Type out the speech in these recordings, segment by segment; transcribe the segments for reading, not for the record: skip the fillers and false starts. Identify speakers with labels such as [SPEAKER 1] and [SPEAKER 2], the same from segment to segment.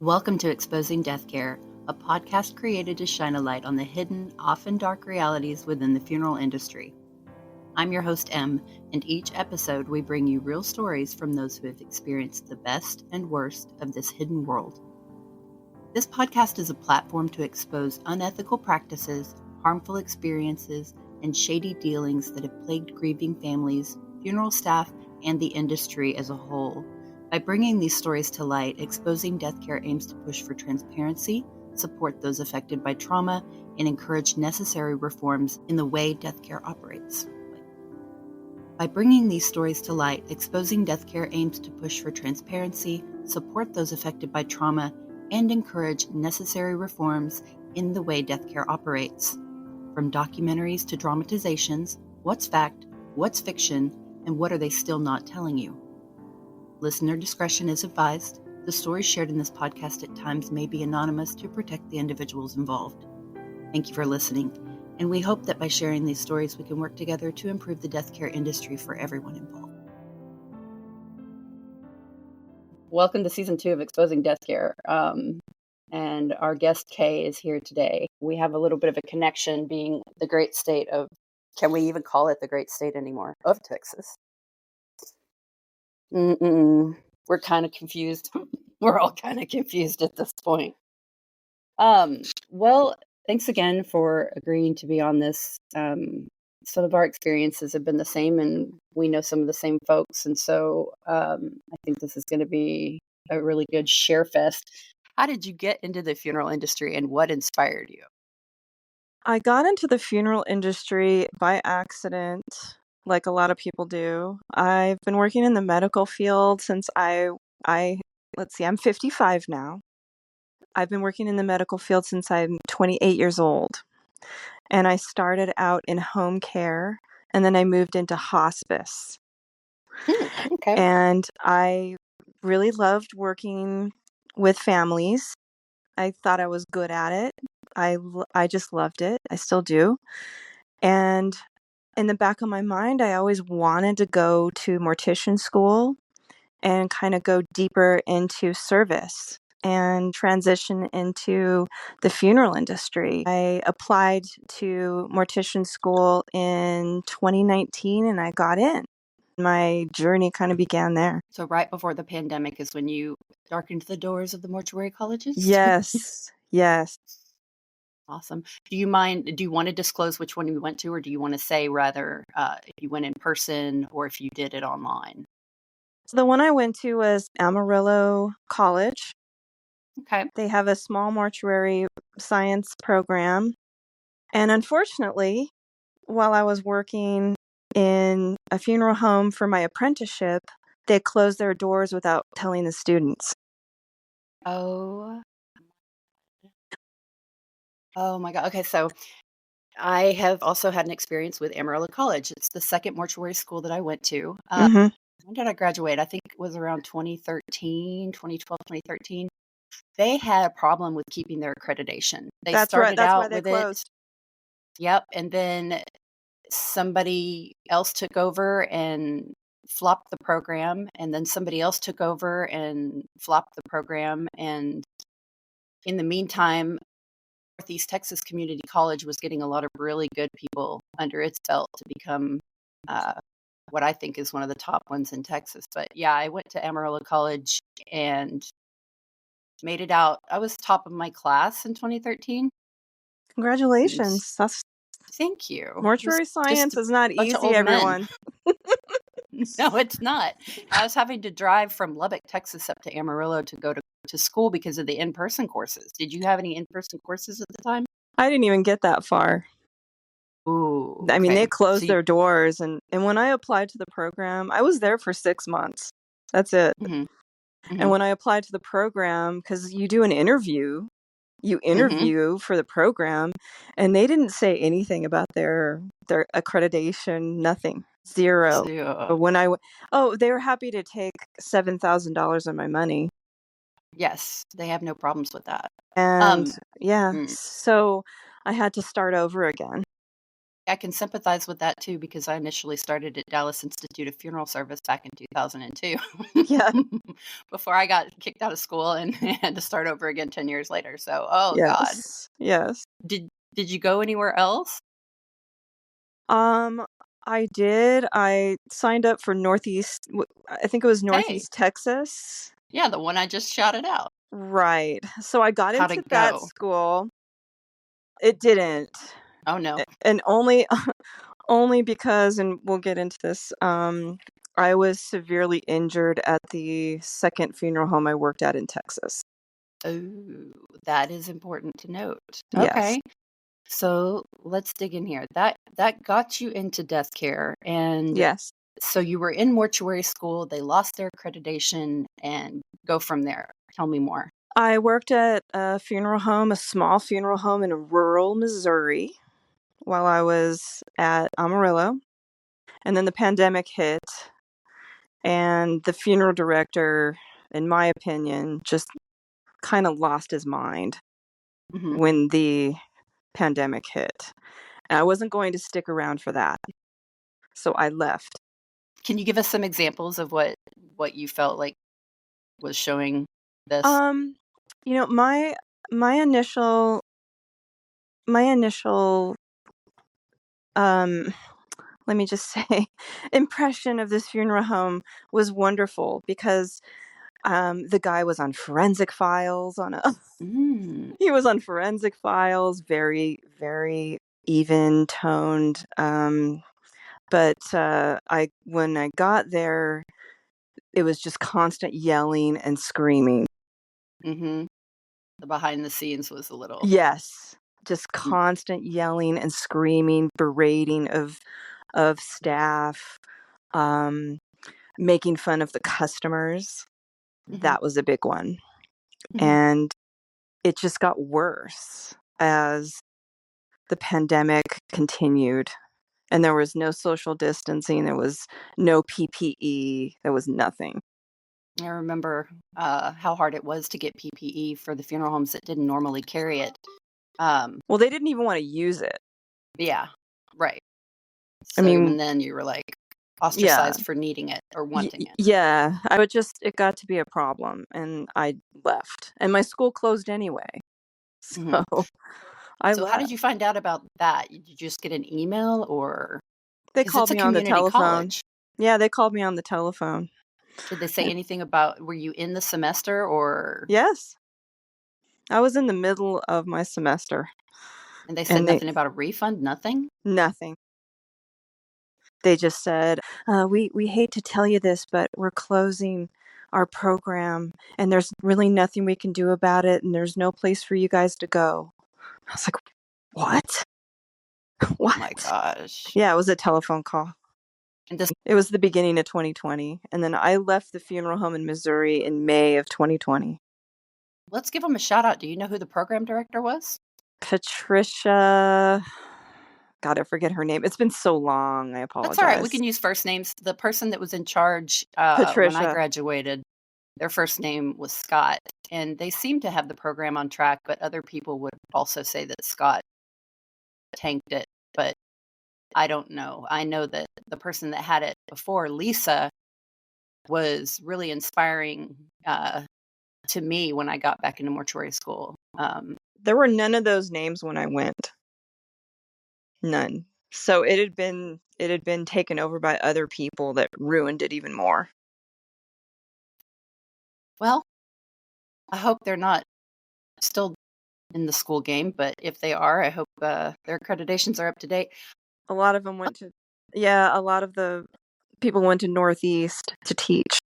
[SPEAKER 1] Welcome to Exposing Deathcare, a podcast created to shine a light on the hidden, often dark realities within the funeral industry. I'm your host, Em, and each episode we bring you real stories from those who have experienced the best and worst of this hidden world. This podcast is a platform to expose unethical practices, harmful experiences, and shady dealings that have plagued grieving families, funeral staff, and the industry as a whole. By bringing these stories to light, Exposing Deathcare aims to push for transparency, support those affected by trauma, and encourage necessary reforms in the way deathcare operates. By bringing these stories to light, Exposing Deathcare aims to push for transparency, support those affected by trauma, and encourage necessary reforms in the way deathcare operates. From documentaries to dramatizations, what's fact, what's fiction, and what are they still not telling you? Listener discretion is advised. The stories shared in this podcast at times may be anonymous to protect the individuals involved. Thank you for listening, and we hope that by sharing these stories we can work together to improve the deathcare industry for everyone involved. Welcome to Season 2 of Exposing Deathcare, and our guest Kay is here today. We have a little bit of a connection being the great state of, can we even call it the great state anymore, of Texas. We're kind of confused. We're all kind of confused at this point. Well, thanks again for agreeing to be on this. Some of our experiences have been the same, and we know some of the same folks. And so I think this is going to be a really good share fest. How did you get into the funeral industry, and what inspired you?
[SPEAKER 2] I got into the funeral industry by accident, like a lot of people do. I've been working in the medical field since I'm 55 now. I've been working in the medical field since I'm 28 years old. And I started out in home care, and then I moved into hospice.
[SPEAKER 1] Okay.
[SPEAKER 2] And I really loved working with families. I thought I was good at it. I just loved it. I still do. And in the back of my mind, I always wanted to go to mortician school and kind of go deeper into service and transition into the funeral industry. I applied to mortician school in 2019 and I got in. My journey kind of began there.
[SPEAKER 1] So right before the pandemic is when you darkened the doors of the mortuary colleges?
[SPEAKER 2] Yes, yes.
[SPEAKER 1] Awesome. Do you want to disclose which one you went to, or do you want to say rather if you went in person or if you did it online?
[SPEAKER 2] So the one I went to was Amarillo College.
[SPEAKER 1] Okay.
[SPEAKER 2] They have a small mortuary science program. And unfortunately, while I was working in a funeral home for my apprenticeship, they closed their doors without telling the students.
[SPEAKER 1] Oh my God. Okay, so I have also had an experience with Amarillo College. It's the second mortuary school that I went to.
[SPEAKER 2] Mm-hmm.
[SPEAKER 1] When did I graduate? I think it was around 2013, 2012, 2013. They had a problem with keeping their accreditation. They
[SPEAKER 2] That's right.
[SPEAKER 1] started
[SPEAKER 2] That's why
[SPEAKER 1] out
[SPEAKER 2] they
[SPEAKER 1] with it.
[SPEAKER 2] closed.
[SPEAKER 1] Yep. And then somebody else took over and flopped the program. And then somebody else took over and flopped the program. And in the meantime, Northeast Texas Community College was getting a lot of really good people under its belt to become what I think is one of the top ones in Texas. But yeah, I went to Amarillo College and made it out. I was top of my class in 2013.
[SPEAKER 2] Congratulations. That's
[SPEAKER 1] Thank you.
[SPEAKER 2] mortuary science is not
[SPEAKER 1] Bunch of
[SPEAKER 2] easy,
[SPEAKER 1] old men.
[SPEAKER 2] everyone.
[SPEAKER 1] No, it's not. I was having to drive from Lubbock, Texas up to Amarillo to go to school because of the in-person courses. Did you have any in-person courses at the time?
[SPEAKER 2] I didn't even get that far.
[SPEAKER 1] Ooh,
[SPEAKER 2] I mean,
[SPEAKER 1] okay.
[SPEAKER 2] they closed
[SPEAKER 1] So
[SPEAKER 2] their doors. And when I applied to the program, I was there for 6 months. That's it. And when I applied to the program, because you do an interview, you interview for the program, and they didn't say anything about their accreditation, nothing, zero. But when they were happy to take $7,000 of my money.
[SPEAKER 1] Yes, they have no problems with that.
[SPEAKER 2] And so I had to start over again.
[SPEAKER 1] I can sympathize with that too, because I initially started at Dallas Institute of Funeral Service back in 2002
[SPEAKER 2] Yeah.
[SPEAKER 1] before I got kicked out of school and had to start over again 10 years later. So, oh God.
[SPEAKER 2] Yes. Yes.
[SPEAKER 1] Did you go anywhere else?
[SPEAKER 2] Um, I did. I signed up for I think it was
[SPEAKER 1] Hey,
[SPEAKER 2] Northeast Texas.
[SPEAKER 1] yeah, the one I just shouted out.
[SPEAKER 2] Right. So I got
[SPEAKER 1] How'd
[SPEAKER 2] into
[SPEAKER 1] it
[SPEAKER 2] that
[SPEAKER 1] go?
[SPEAKER 2] school. It didn't.
[SPEAKER 1] Oh no.
[SPEAKER 2] And only only because, and we'll get into this, I was severely injured at the second funeral home I worked at in Texas.
[SPEAKER 1] Oh, that is important to note.
[SPEAKER 2] Yes.
[SPEAKER 1] Okay. So let's dig in here. That got you into death care, and
[SPEAKER 2] Yes.
[SPEAKER 1] so you were in mortuary school. They lost their accreditation, and go from there. Tell me more.
[SPEAKER 2] I worked at a funeral home, a small funeral home in rural Missouri while I was at Amarillo. And then the pandemic hit, and the funeral director, in my opinion, just kind of lost his mind
[SPEAKER 1] Hmm.
[SPEAKER 2] when the pandemic hit. And I wasn't going to stick around for that. So I left.
[SPEAKER 1] Can you give us some examples of what you felt like was showing this?
[SPEAKER 2] Um, my initial my initial um let me just say impression of this funeral home was wonderful because the guy was on forensic files on a
[SPEAKER 1] Mm,
[SPEAKER 2] he was on forensic files, very, very even toned. But I when I got there, it was just constant yelling and screaming.
[SPEAKER 1] hmm. The behind the scenes was a little.
[SPEAKER 2] Yes, just
[SPEAKER 1] Mm,
[SPEAKER 2] constant yelling and screaming, berating of staff, um, making fun of the customers.
[SPEAKER 1] mhm,
[SPEAKER 2] That was a big one,
[SPEAKER 1] mhm.
[SPEAKER 2] and it just got worse as the pandemic continued. And there was no social distancing, there was no PPE, there was nothing.
[SPEAKER 1] I remember how hard it was to get PPE for the funeral homes that didn't normally carry it. Um,
[SPEAKER 2] Well, they didn't even wanna use it.
[SPEAKER 1] yeah, right.
[SPEAKER 2] I
[SPEAKER 1] So even
[SPEAKER 2] mean,
[SPEAKER 1] then, you were like
[SPEAKER 2] yeah.
[SPEAKER 1] ostracized for needing it or wanting it.
[SPEAKER 2] Yeah, I would just it got to be a problem, and I left, and my school closed anyway,
[SPEAKER 1] Hmm.
[SPEAKER 2] so I
[SPEAKER 1] So how
[SPEAKER 2] left.
[SPEAKER 1] did you find out about that? Did you just get an email, or
[SPEAKER 2] They
[SPEAKER 1] because
[SPEAKER 2] called
[SPEAKER 1] it's a
[SPEAKER 2] me on the
[SPEAKER 1] community
[SPEAKER 2] telephone.
[SPEAKER 1] college?
[SPEAKER 2] Yeah, they called me on the telephone.
[SPEAKER 1] Did they say
[SPEAKER 2] And
[SPEAKER 1] anything about, were you in the semester, or
[SPEAKER 2] yes, I was in the middle of my semester,
[SPEAKER 1] and they said
[SPEAKER 2] and they
[SPEAKER 1] nothing about a refund? Nothing?
[SPEAKER 2] nothing. They just said, we hate to tell you this, but we're closing our program, and there's really nothing we can do about it, and there's no place for you guys to go." I was like, "What?
[SPEAKER 1] Oh my
[SPEAKER 2] What?"
[SPEAKER 1] gosh.
[SPEAKER 2] Yeah, it was a telephone call.
[SPEAKER 1] And this,
[SPEAKER 2] It was the beginning of 2020, and then I left the funeral home in Missouri in May of 2020.
[SPEAKER 1] let's give them a shout out. Do you know who the program director was?
[SPEAKER 2] Patricia, God, I forget her name. It's been so long. I
[SPEAKER 1] That's all right. We
[SPEAKER 2] apologize.
[SPEAKER 1] can use first names. The person that was in charge when I
[SPEAKER 2] Patricia.
[SPEAKER 1] graduated, their first name was Scott, and they seemed to have the program on track, but other people would also say that Scott tanked it, but I don't know. I know that the person that had it before, Lisa, was really inspiring to me when I got back into mortuary school.
[SPEAKER 2] There were none of those names when I went. None. So it had been taken over by other people that ruined it even more.
[SPEAKER 1] Well, I hope they're not still in the school game, but if they are, I hope their accreditations are up to date.
[SPEAKER 2] A lot of them went to Yeah, a lot of the people went to Northeast to teach.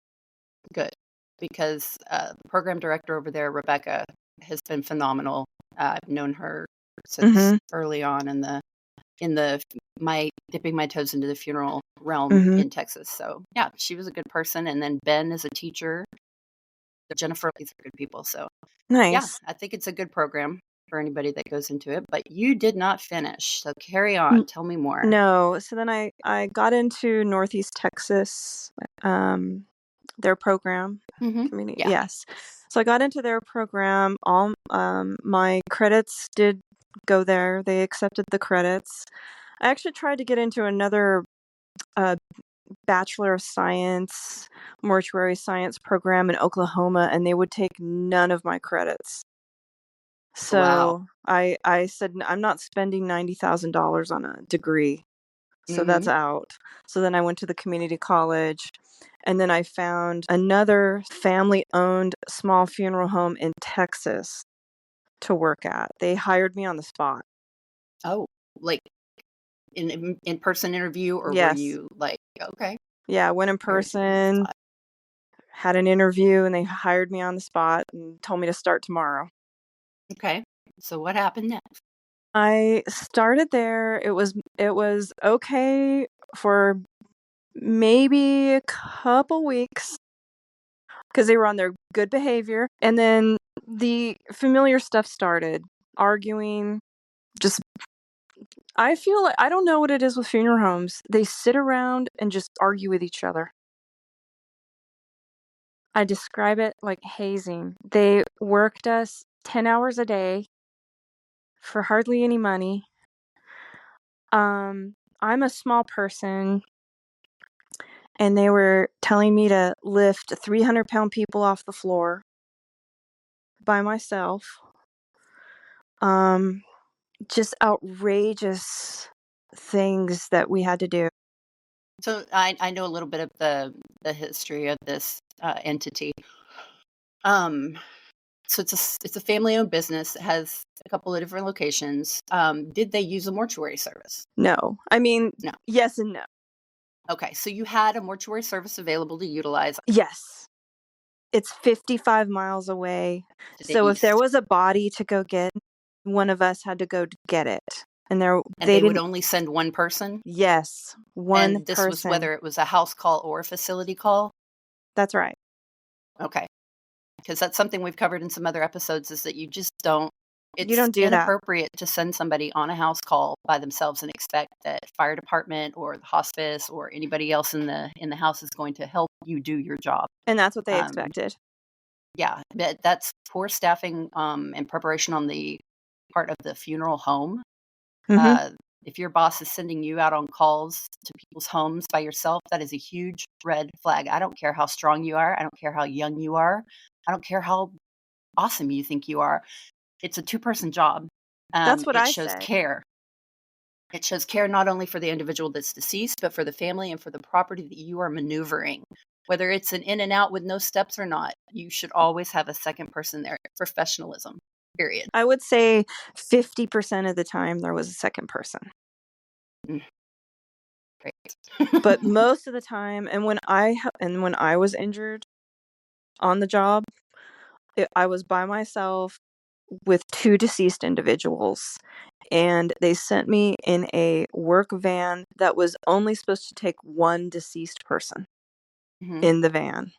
[SPEAKER 1] Good, because the program director over there, Rebecca, has been phenomenal. I've known her since
[SPEAKER 2] Mhm.
[SPEAKER 1] early on in the my dipping my toes into the funeral realm
[SPEAKER 2] Mhm.
[SPEAKER 1] in Texas. So yeah, she was a good person, and then Ben is a teacher. Jennifer, these are good people. So yeah,
[SPEAKER 2] Nice.
[SPEAKER 1] I think it's a good program for anybody that goes into it. But you did not finish, so carry
[SPEAKER 2] N
[SPEAKER 1] on. Tell me more.
[SPEAKER 2] No, so then I got into Northeast Texas, um, their program,
[SPEAKER 1] Hmm.
[SPEAKER 2] community
[SPEAKER 1] Yeah.
[SPEAKER 2] yes. So I got into their program, all, my credits did go there, they accepted the credits. I actually tried to get into another Bachelor of Science, mortuary science program in Oklahoma, and they would take none of my credits.
[SPEAKER 1] Wow.
[SPEAKER 2] So I said, I'm not spending $90,000 on a degree. So that's out. So then I went to the community college, and then I found another family-owned small funeral home in Texas to work at. They hired me on the spot.
[SPEAKER 1] Oh, like in-person interview, or were
[SPEAKER 2] Yes.
[SPEAKER 1] you like, okay,
[SPEAKER 2] Yeah, I went in
[SPEAKER 1] here's your new
[SPEAKER 2] person,
[SPEAKER 1] slot.
[SPEAKER 2] had an interview, and they hired me on the spot and told me to start tomorrow.
[SPEAKER 1] Okay. So what happened next?
[SPEAKER 2] I started there. It was okay for maybe a couple weeks because they were on their good behavior. And then the familiar stuff started. Arguing, just I feel like I don't know what it is with funeral homes. They sit around and just argue with each other. I describe it like hazing. They worked us 10 hours a day for hardly any money. I'm a small person, and they were telling me to lift 300-pound people off the floor by myself. Just outrageous things that we had to do.
[SPEAKER 1] So I know a little bit of the history of this entity. So it's a family-owned business. It has a couple of different locations. Did they use a mortuary service?
[SPEAKER 2] No. I mean,
[SPEAKER 1] No.
[SPEAKER 2] yes and no.
[SPEAKER 1] Okay, so you had a mortuary service available to utilize
[SPEAKER 2] Yes. It's 55 miles away.
[SPEAKER 1] to the
[SPEAKER 2] So if there
[SPEAKER 1] east,
[SPEAKER 2] was a body to go get, one of us had to go to get it. And
[SPEAKER 1] and
[SPEAKER 2] they
[SPEAKER 1] they would
[SPEAKER 2] didn't.
[SPEAKER 1] only send one person?
[SPEAKER 2] Yes, one
[SPEAKER 1] And this was
[SPEAKER 2] person.
[SPEAKER 1] whether it was a house call or a facility call?
[SPEAKER 2] That's right.
[SPEAKER 1] Okay. Because that's something we've covered in some other episodes, is that you just don't
[SPEAKER 2] You
[SPEAKER 1] it's
[SPEAKER 2] don't do that.
[SPEAKER 1] inappropriate to send somebody on a house call by themselves and expect that fire department or the hospice or anybody else in the house is going to help you do your job.
[SPEAKER 2] And that's what they
[SPEAKER 1] Um,
[SPEAKER 2] expected.
[SPEAKER 1] yeah, that's poor staffing and preparation on the part of the funeral home.
[SPEAKER 2] Mhm.
[SPEAKER 1] If your boss is sending you out on calls to people's homes by yourself, that is a huge red flag. I don't care how strong you are. I don't care how young you are. I don't care how awesome you think you are. It's a two-person job.
[SPEAKER 2] That's what
[SPEAKER 1] It
[SPEAKER 2] I
[SPEAKER 1] shows
[SPEAKER 2] say.
[SPEAKER 1] care. It shows care not only for the individual that's deceased, but for the family and for the property that you are maneuvering. Whether it's an in and out with no steps or not, you should always have a second person there. Professionalism, period.
[SPEAKER 2] I would say 50% of the time there was a second person.
[SPEAKER 1] Mm, great.
[SPEAKER 2] But most of the time, and when I was injured on the job, I was by myself with two deceased individuals, and they sent me in a work van that was only supposed to take one deceased person
[SPEAKER 1] Mhm,
[SPEAKER 2] in the van.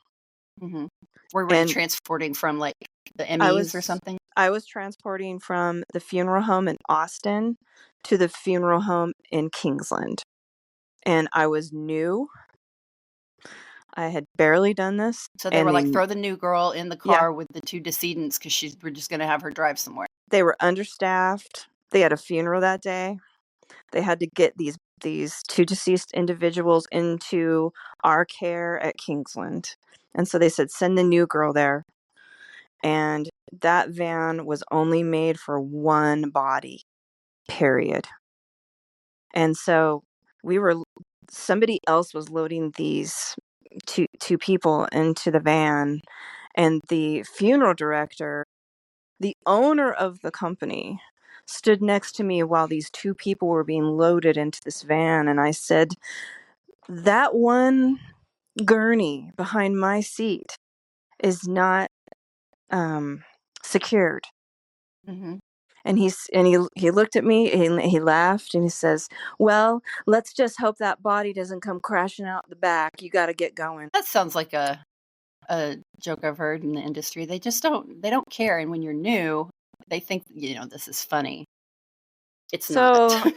[SPEAKER 1] mhm. Where were you
[SPEAKER 2] And
[SPEAKER 1] transporting from, like, the
[SPEAKER 2] I
[SPEAKER 1] MEs or
[SPEAKER 2] was
[SPEAKER 1] something?
[SPEAKER 2] I was transporting from the funeral home in Austin to the funeral home in Kingsland. And I was new. I had barely done this,
[SPEAKER 1] So they were
[SPEAKER 2] and
[SPEAKER 1] like, "Throw the new girl in the
[SPEAKER 2] yeah,
[SPEAKER 1] car with the 2 decedents because we're just gonna have her drive somewhere."
[SPEAKER 2] they were understaffed. They had a funeral that day. They had to get these two deceased individuals into our care at Kingsland. And so they said, send the new girl there. And that van was only made for one body, period. And so somebody else was loading these two people into the van, and the funeral director, the owner of the company, stood next to me while these two people were being loaded into this van, and I said, that one gurney behind my seat is not secured.
[SPEAKER 1] Mhm.
[SPEAKER 2] And he looked at me and he laughed and he says, well, let's just hope that body doesn't come crashing out the back. You got to get going.
[SPEAKER 1] That sounds like a joke I've heard in the industry. They don't care, and when you're new, they think, this is funny. It's not.
[SPEAKER 2] So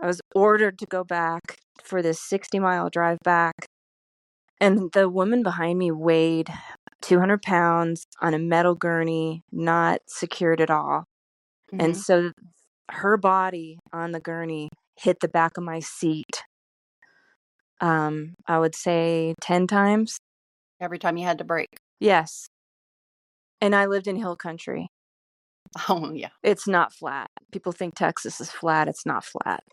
[SPEAKER 2] I was ordered to go back for this 60-mile drive back. And the woman behind me weighed 200 pounds on a metal gurney, not secured at all. And
[SPEAKER 1] Mhm.
[SPEAKER 2] so her body on the gurney hit the back of my seat. I would say 10 times.
[SPEAKER 1] Every time you had to brake.
[SPEAKER 2] Yes. And I lived in hill country.
[SPEAKER 1] Oh, yeah.
[SPEAKER 2] It's not flat. People think Texas is flat. It's not flat.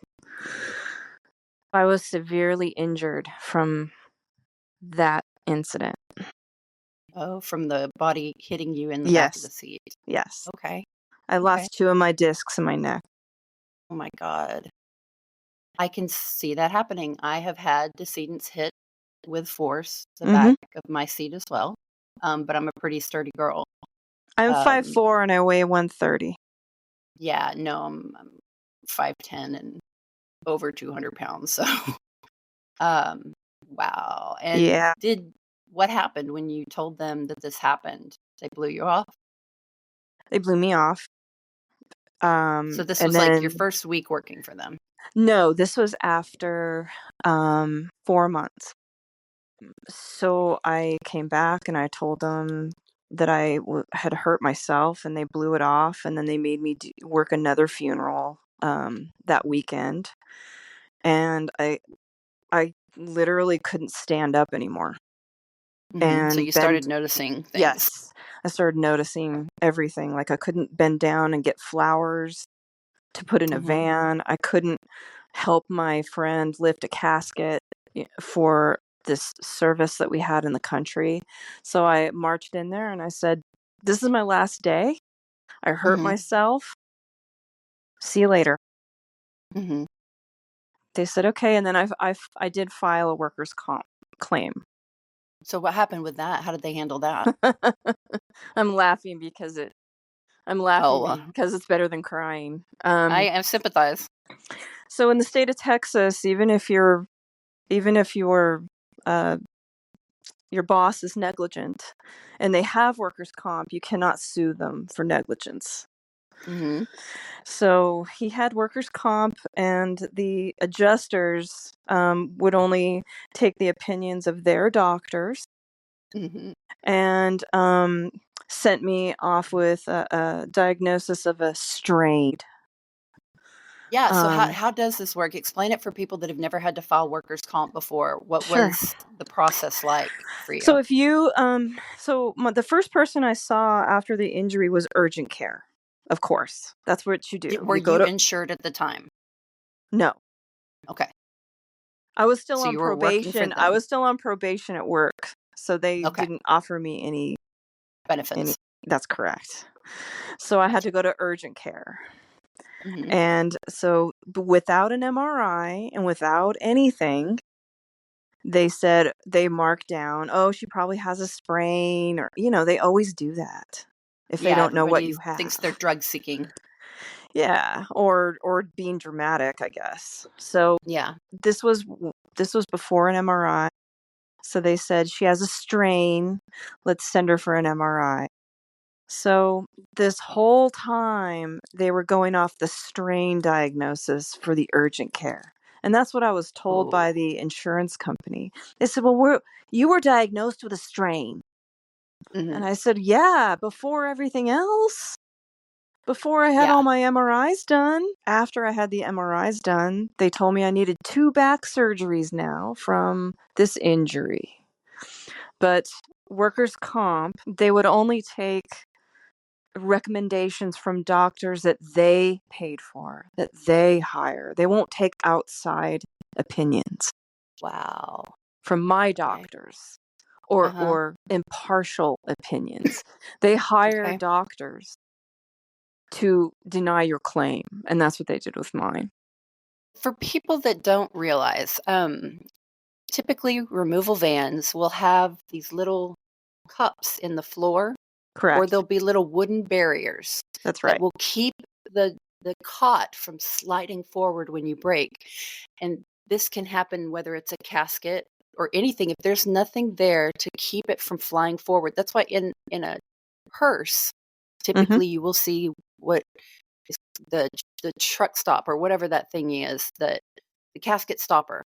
[SPEAKER 2] I was severely injured from that incident.
[SPEAKER 1] Oh, from the body hitting you in the back of the
[SPEAKER 2] Yes.
[SPEAKER 1] seat.
[SPEAKER 2] Yes.
[SPEAKER 1] Okay.
[SPEAKER 2] I lost 2 of my discs in my neck.
[SPEAKER 1] Oh my God. I can see that happening. I have had decedents hit with force the
[SPEAKER 2] Mhm.
[SPEAKER 1] back of my seat as well. But I'm a pretty sturdy girl.
[SPEAKER 2] I'm
[SPEAKER 1] Um,
[SPEAKER 2] 5'4" and I weigh 130.
[SPEAKER 1] yeah, no, I'm 5'10" and over 200 pounds. So, um, wow. And
[SPEAKER 2] Yeah.
[SPEAKER 1] what happened when you told them that this happened? They blew you off?
[SPEAKER 2] They blew me off.
[SPEAKER 1] So this
[SPEAKER 2] And
[SPEAKER 1] was like your
[SPEAKER 2] then
[SPEAKER 1] first week working for them.
[SPEAKER 2] no, this was after 4 months. So I came back and I told them that I had hurt myself, and they blew it off, and then they made me work another funeral that weekend, and I literally couldn't stand up anymore.
[SPEAKER 1] So
[SPEAKER 2] And
[SPEAKER 1] you
[SPEAKER 2] bend
[SPEAKER 1] started noticing things.
[SPEAKER 2] Yes, I started noticing everything. Like I couldn't bend down and get flowers to put in a
[SPEAKER 1] Mhm.
[SPEAKER 2] van. I couldn't help my friend lift a casket for this service that we had in the country. So I marched in there and I said, "This is my last day. I hurt
[SPEAKER 1] Mhm.
[SPEAKER 2] myself. See you later."
[SPEAKER 1] Mhm.
[SPEAKER 2] They said, "Okay." And then I did file a workers' comp claim.
[SPEAKER 1] So what happened with that? How did they handle that?
[SPEAKER 2] I'm laughing because
[SPEAKER 1] Oh,
[SPEAKER 2] it's better than crying.
[SPEAKER 1] I sympathize.
[SPEAKER 2] So in the state of Texas, even if uh, your boss is negligent and they have workers' comp, you cannot sue them for negligence.
[SPEAKER 1] Mhm.
[SPEAKER 2] So he had workers' comp, and the adjusters would only take the opinions of their doctors
[SPEAKER 1] Mhm.
[SPEAKER 2] and sent me off with a diagnosis of a strain.
[SPEAKER 1] Yeah, so how
[SPEAKER 2] Um,
[SPEAKER 1] how does this work? Explain it for people that have never had to file workers' comp before. What
[SPEAKER 2] sure.
[SPEAKER 1] was the process like for
[SPEAKER 2] So
[SPEAKER 1] you?
[SPEAKER 2] if you the first person I saw after the injury was urgent care. Of course, that's what you do.
[SPEAKER 1] Were
[SPEAKER 2] You go
[SPEAKER 1] you
[SPEAKER 2] to
[SPEAKER 1] insured at the time?
[SPEAKER 2] No,
[SPEAKER 1] Okay.
[SPEAKER 2] I was still
[SPEAKER 1] So
[SPEAKER 2] on
[SPEAKER 1] you were working for
[SPEAKER 2] probation. I
[SPEAKER 1] them.
[SPEAKER 2] was still on probation at work, so they
[SPEAKER 1] Okay.
[SPEAKER 2] didn't offer me any.
[SPEAKER 1] Benefits.
[SPEAKER 2] That's correct. So I had
[SPEAKER 1] Gotcha.
[SPEAKER 2] to go to urgent care.
[SPEAKER 1] Mhm.
[SPEAKER 2] And so without an MRI and without anything, they said they marked down, "Oh, she probably has a sprain," or they always do that if they
[SPEAKER 1] Yeah,
[SPEAKER 2] don't know what
[SPEAKER 1] everybody
[SPEAKER 2] you
[SPEAKER 1] thinks they're
[SPEAKER 2] have.
[SPEAKER 1] drug seeking.
[SPEAKER 2] Yeah, or being dramatic, I guess. So
[SPEAKER 1] Yeah.
[SPEAKER 2] this was before an MRI. So they said she has a strain. Let's send her for an MRI. So this whole time they were going off the strain diagnosis for the urgent care. And that's what I was told
[SPEAKER 1] Oh.
[SPEAKER 2] by the insurance company. They said, "Well, you were diagnosed with a strain."
[SPEAKER 1] Mhm.
[SPEAKER 2] And I said, "Yeah, before everything else. Before I had all
[SPEAKER 1] Yeah.
[SPEAKER 2] my MRIs done." After I had the MRIs done, they told me I needed 2 back surgeries now from this injury. But workers' comp, they would only take recommendations from doctors that they paid for, that they hire. They won't take outside opinions
[SPEAKER 1] Wow.
[SPEAKER 2] from my
[SPEAKER 1] Okay.
[SPEAKER 2] doctors or
[SPEAKER 1] Uh-huh.
[SPEAKER 2] or impartial opinions. They hire
[SPEAKER 1] Okay.
[SPEAKER 2] doctors to deny your claim, and that's what they did with mine.
[SPEAKER 1] For people that don't realize, typically removal vans will have these little cups in the floor, or
[SPEAKER 2] Correct.
[SPEAKER 1] there'll be little wooden barriers
[SPEAKER 2] That's
[SPEAKER 1] that
[SPEAKER 2] right.
[SPEAKER 1] will keep the cot from sliding forward when you brake. And this can happen whether it's a casket or anything. If there's nothing there to keep it from flying forward, that's why in a hearse,
[SPEAKER 2] Mhm.
[SPEAKER 1] typically you will see what is the truck stop or whatever that thing is, the casket stopper.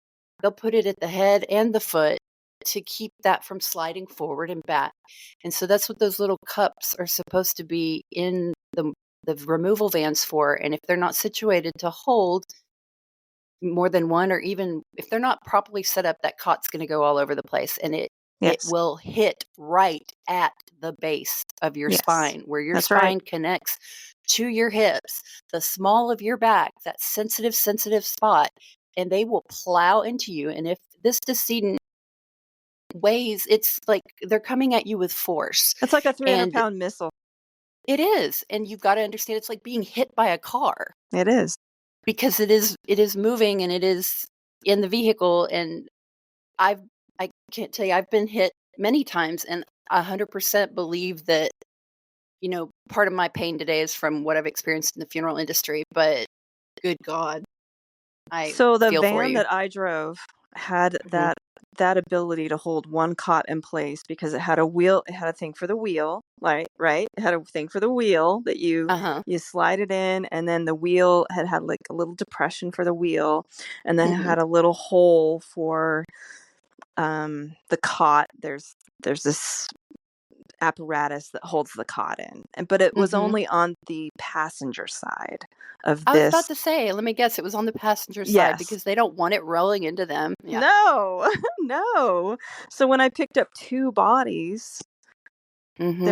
[SPEAKER 1] They'll put it at the head and the foot to keep that from sliding forward and back. And so that's what those little cups are supposed to be in the removal vans for. And if they're not situated to hold, more than one, or even if they're not properly set up, that cot's going to go all over the place, and it
[SPEAKER 2] Yes.
[SPEAKER 1] will hit right at the base of your
[SPEAKER 2] Yes.
[SPEAKER 1] spine, where your
[SPEAKER 2] That's right.
[SPEAKER 1] spine connects to your hips, the small of your back, that sensitive spot, and they will plow into you. And if this decedent weighs, it's like they're coming at you with force.
[SPEAKER 2] It's like a 300
[SPEAKER 1] And
[SPEAKER 2] pound missile.
[SPEAKER 1] it is, and you've got to understand it's like being hit by a car,
[SPEAKER 2] It is.
[SPEAKER 1] because it is moving, and it is in the vehicle. And I can't tell you, I've been hit many times, and 100% believe that, part of my pain today is from what I've experienced in the funeral industry, but good God, I
[SPEAKER 2] So the
[SPEAKER 1] feel for
[SPEAKER 2] van
[SPEAKER 1] you.
[SPEAKER 2] that I drove had
[SPEAKER 1] Mhm.
[SPEAKER 2] that ability to hold one cot in place because it had a wheel. It had a thing for the wheel, right. It had a thing for the wheel that
[SPEAKER 1] Uh-huh.
[SPEAKER 2] you slide it in, and then the wheel had like a little depression for the wheel, and then it
[SPEAKER 1] Mhm.
[SPEAKER 2] had a little hole for the cot. There's this apparatus that holds the cot in, but it was
[SPEAKER 1] Mhm.
[SPEAKER 2] only on the passenger side of
[SPEAKER 1] I was about
[SPEAKER 2] this.
[SPEAKER 1] to say, let me guess, it was on the passenger side
[SPEAKER 2] Yes.
[SPEAKER 1] because they don't want it rolling into them. Yeah.
[SPEAKER 2] No, no. So when I picked up 2 bodies,
[SPEAKER 1] Mhm.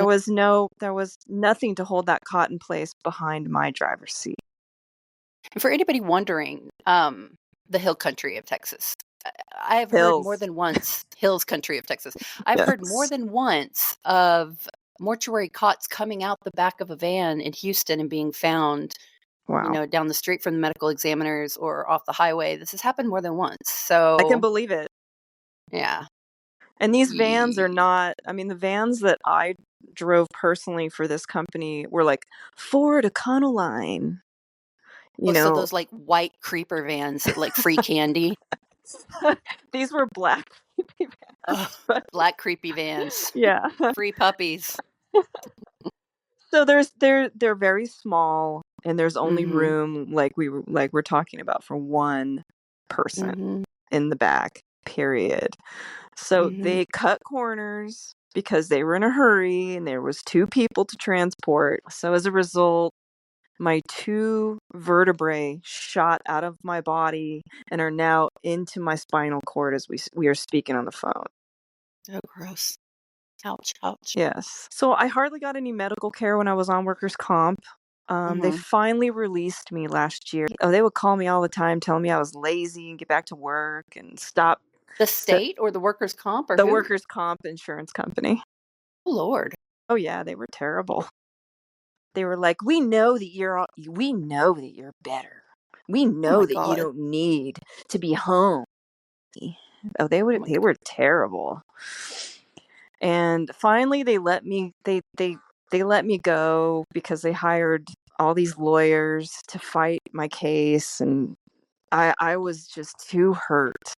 [SPEAKER 2] there was nothing to hold that cot in place behind my driver's seat.
[SPEAKER 1] And for anybody wondering, the hill country of Texas, I have heard more
[SPEAKER 2] Hills.
[SPEAKER 1] than once, hills country of Texas. I've heard more
[SPEAKER 2] Yes.
[SPEAKER 1] than once of mortuary cots coming out the back of a van in Houston and being found,
[SPEAKER 2] Wow.
[SPEAKER 1] down the street from the medical examiners or off the highway. This has happened more than once.
[SPEAKER 2] I can
[SPEAKER 1] So,
[SPEAKER 2] believe it.
[SPEAKER 1] yeah.
[SPEAKER 2] And these vans are
[SPEAKER 1] Ye-
[SPEAKER 2] not, I mean, the vans that I drove personally for this company were like Ford Econoline, you
[SPEAKER 1] Oh, so
[SPEAKER 2] know.
[SPEAKER 1] those like white creeper vans, like free candy.
[SPEAKER 2] These were black vans,
[SPEAKER 1] Oh,
[SPEAKER 2] but
[SPEAKER 1] black creepy vans,
[SPEAKER 2] yeah.
[SPEAKER 1] free puppies.
[SPEAKER 2] So they're very small, and there's only
[SPEAKER 1] Mm-hmm.
[SPEAKER 2] room, like we're talking about, for one person
[SPEAKER 1] Mm-hmm.
[SPEAKER 2] in the back, period. So
[SPEAKER 1] Mm-hmm.
[SPEAKER 2] they cut corners because they were in a hurry and there was 2 people to transport. So as a result, my 2 vertebrae shot out of my body and are now into my spinal cord as we are speaking on the phone.
[SPEAKER 1] Oh, gross. Ouch, ouch.
[SPEAKER 2] Yes. So I hardly got any medical care when I was on workers' comp. They
[SPEAKER 1] Mhm.
[SPEAKER 2] finally released me last year. Oh, they would call me all the time telling me I was lazy and get back to work and stop.
[SPEAKER 1] The
[SPEAKER 2] St-
[SPEAKER 1] state or the workers' comp or
[SPEAKER 2] the
[SPEAKER 1] who?
[SPEAKER 2] workers' comp insurance company.
[SPEAKER 1] Oh, Lord.
[SPEAKER 2] Oh yeah, they were terrible. They were like, we know that you're better. We
[SPEAKER 1] Oh my
[SPEAKER 2] know that you
[SPEAKER 1] god.
[SPEAKER 2] don't need to be home. Oh,
[SPEAKER 1] Oh my
[SPEAKER 2] they
[SPEAKER 1] god.
[SPEAKER 2] were terrible. And finally they let me go because they hired all these lawyers to fight my case, and I was just too hurt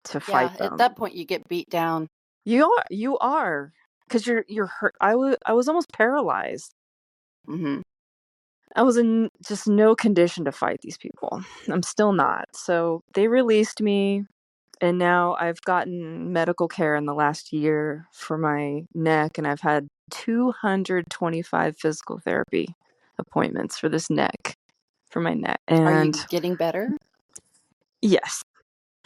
[SPEAKER 2] to fight
[SPEAKER 1] Yeah, at
[SPEAKER 2] them.
[SPEAKER 1] that point you get beat down.
[SPEAKER 2] You are, because you're hurt. I was almost paralyzed.
[SPEAKER 1] Mhm.
[SPEAKER 2] I was in just no condition to fight these people. I'm still not. So they released me, and now I've gotten medical care in the last year for my neck, and I've had 225 physical therapy appointments for this neck, for my neck.
[SPEAKER 1] Are
[SPEAKER 2] And
[SPEAKER 1] you getting better?
[SPEAKER 2] yes.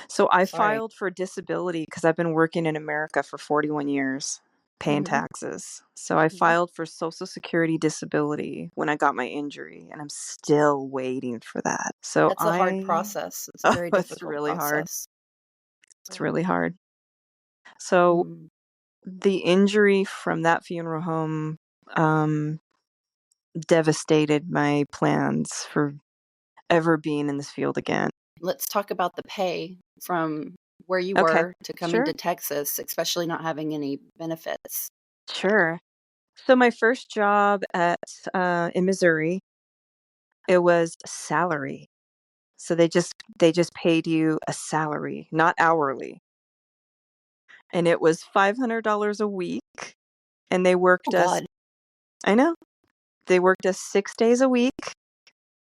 [SPEAKER 2] So I
[SPEAKER 1] Sorry.
[SPEAKER 2] filed for disability because I've been working in America for 41 years, paying
[SPEAKER 1] Mhm.
[SPEAKER 2] taxes. So I
[SPEAKER 1] Mhm.
[SPEAKER 2] filed for Social Security disability when I got my injury, and I'm still waiting for that. So
[SPEAKER 1] That's a hard process. It's a
[SPEAKER 2] oh,
[SPEAKER 1] very
[SPEAKER 2] it's
[SPEAKER 1] difficult
[SPEAKER 2] really hard.
[SPEAKER 1] process.
[SPEAKER 2] It's
[SPEAKER 1] So,
[SPEAKER 2] really hard. So
[SPEAKER 1] mm,
[SPEAKER 2] the injury from that funeral home um, devastated my plans for ever being in this field again.
[SPEAKER 1] let's talk about the pay from where you
[SPEAKER 2] Okay,
[SPEAKER 1] were to coming
[SPEAKER 2] sure,
[SPEAKER 1] to Texas, especially not having any benefits.
[SPEAKER 2] sure. So my first job in Missouri, it was salary. So they just paid you a salary, not hourly, and it was $500 a week. And they
[SPEAKER 1] Oh
[SPEAKER 2] worked us.
[SPEAKER 1] god.
[SPEAKER 2] I know, they worked us 6 days a week,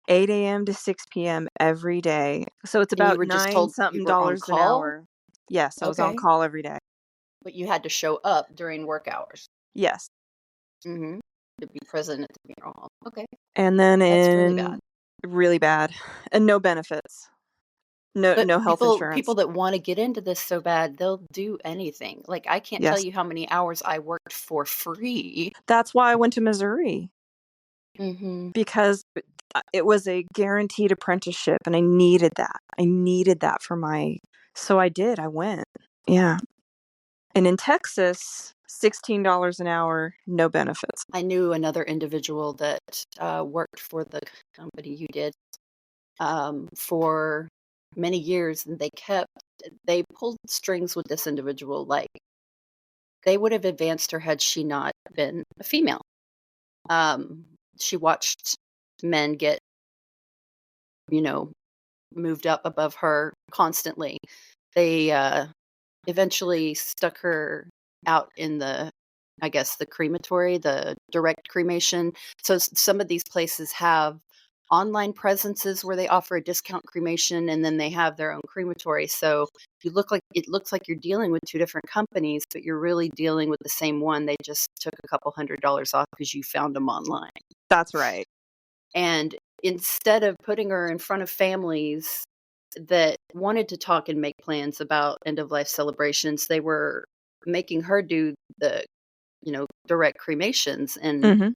[SPEAKER 2] 8 a.m. to 6 p.m. every day. So it's
[SPEAKER 1] And you
[SPEAKER 2] about
[SPEAKER 1] were just
[SPEAKER 2] 9
[SPEAKER 1] told you
[SPEAKER 2] something
[SPEAKER 1] were on
[SPEAKER 2] dollars an
[SPEAKER 1] call?
[SPEAKER 2] hour. Yes, I was on
[SPEAKER 1] Okay.
[SPEAKER 2] call every day.
[SPEAKER 1] But you had to show up during work hours.
[SPEAKER 2] Yes.
[SPEAKER 1] Mhm. To be present at the funeral home. Okay.
[SPEAKER 2] And then
[SPEAKER 1] That's really bad.
[SPEAKER 2] in really bad, and no benefits. No,
[SPEAKER 1] But
[SPEAKER 2] no health insurance.
[SPEAKER 1] people that wanna get into this so bad, they'll do anything. Like, I can't tell
[SPEAKER 2] Yes.
[SPEAKER 1] you how many hours I worked for free.
[SPEAKER 2] That's why I went to Missouri,
[SPEAKER 1] Mhm.
[SPEAKER 2] because it was a guaranteed apprenticeship, and I needed that. I needed that for my so I did, I went. Yeah. And in Texas, $16 an hour, no benefits.
[SPEAKER 1] I knew another individual that, worked for the company you did, for many years, and they pulled strings with this individual, like, they would have advanced her had she not been a female. Um, she watched men get, you know, moved up above her constantly. They, eventually stuck her out in the I guess, the crematory, the direct cremation. So some of these places have online presences where they offer a discount cremation, and then they have their own crematory. So it looks like you're dealing with two different companies, but you're really dealing with the same one. They just took a couple $100 off because you found them online.
[SPEAKER 2] That's right.
[SPEAKER 1] And instead of putting her in front of families that wanted to talk and make plans about end of life celebrations, they were making her do the, direct cremations, and
[SPEAKER 2] Mhm.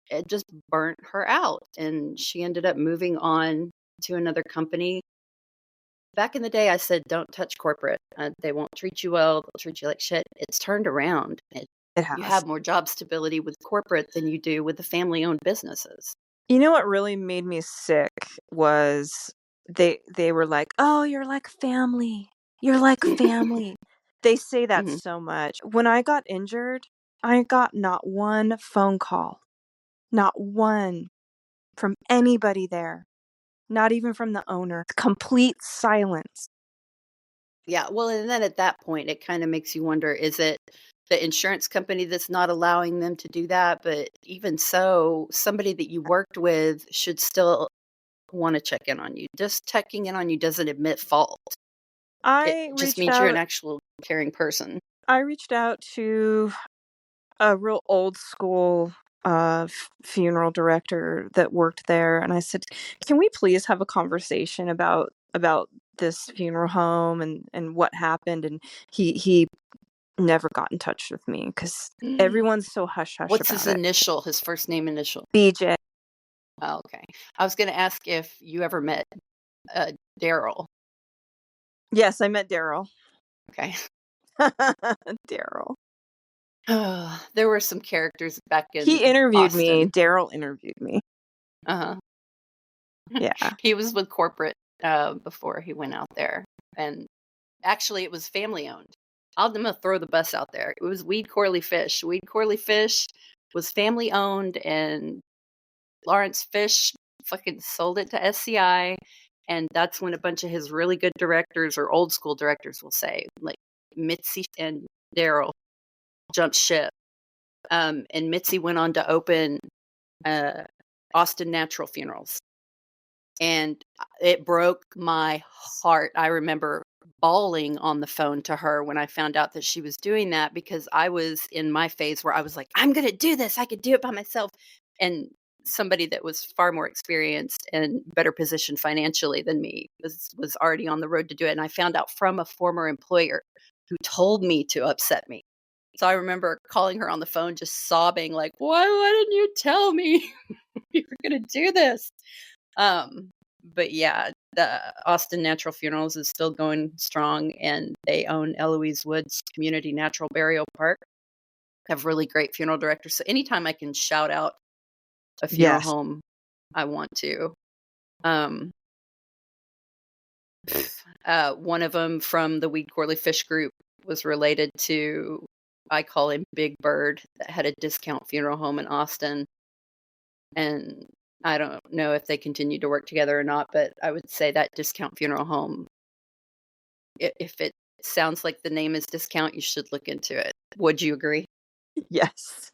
[SPEAKER 1] it just burnt her out, and she ended up moving on to another company. Back in the day, I said, "Don't touch corporate. They won't treat you well. They'll treat you like shit." It's turned around.
[SPEAKER 2] It
[SPEAKER 1] You
[SPEAKER 2] has.
[SPEAKER 1] have more job stability with corporate than you do with the family-owned businesses.
[SPEAKER 2] You know what really made me sick was they were like, "Oh, you're like family. You're like family." They say that
[SPEAKER 1] Mhm.
[SPEAKER 2] so much. When I got injured, I got not one phone call, not one from anybody there, not even from the owner. Complete silence.
[SPEAKER 1] Yeah, well, and then at that point, it kinda makes you wonder, is it the insurance company that's not allowing them to do that? But even so, somebody that you worked with should still wanna check in on you. Just checking in on you doesn't admit fault. It
[SPEAKER 2] I
[SPEAKER 1] just
[SPEAKER 2] reached
[SPEAKER 1] means you're an
[SPEAKER 2] out
[SPEAKER 1] actual caring person.
[SPEAKER 2] I reached out to a real old school funeral director that worked there, and I said, "Can we please have a conversation about this funeral home and what happened?" And he never got in touch with me because everyone's so hush hush
[SPEAKER 1] What's his
[SPEAKER 2] about it.
[SPEAKER 1] initial, his first name initial?
[SPEAKER 2] BJ.
[SPEAKER 1] Oh, okay. I was gonna ask if you ever met, Daryl.
[SPEAKER 2] Yes, I met Daryl.
[SPEAKER 1] Okay.
[SPEAKER 2] Daryl.
[SPEAKER 1] There were some characters back
[SPEAKER 2] He
[SPEAKER 1] in
[SPEAKER 2] interviewed me.
[SPEAKER 1] Austin.
[SPEAKER 2] Daryl interviewed me.
[SPEAKER 1] Uh-huh.
[SPEAKER 2] Yeah.
[SPEAKER 1] He was with corporate, before he went out there, and actually, it was family owned. I'm gonna throw the bus out there. It was Weed Corley Fish. Weed Corley Fish was family owned, and Lawrence Fish fucking sold it to SCI, and that's when a bunch of his really good directors or old school directors will say, like Mitzi and Daryl jumped ship. And Mitzi went on to open uh, Austin Natural Funerals, and it broke my heart. I remember bawling on the phone to her when I found out that she was doing that, because I was in my phase where I was like, "I'm gonna do this. I could do it by myself." And somebody that was far more experienced and better positioned financially than me was already on the road to do it. And I found out from a former employer who told me to upset me. So I remember calling her on the phone just sobbing like, "Why didn't you tell me you were gonna do this?" Um, but yeah, the Austin Natural Funerals is still going strong, and they own Eloise Woods Community Natural Burial Park. Have really great funeral directors. So anytime I can shout out a funeral
[SPEAKER 2] Yes.
[SPEAKER 1] home, I want to. Um, one of them from the Weed Corley Fish Group was related to, I call him Big Bird, that had a discount funeral home in Austin. And I don't know if they continue to work together or not, but I would say that discount funeral home, if it sounds like the name is discount, you should look into it. Would you agree?
[SPEAKER 2] Yes.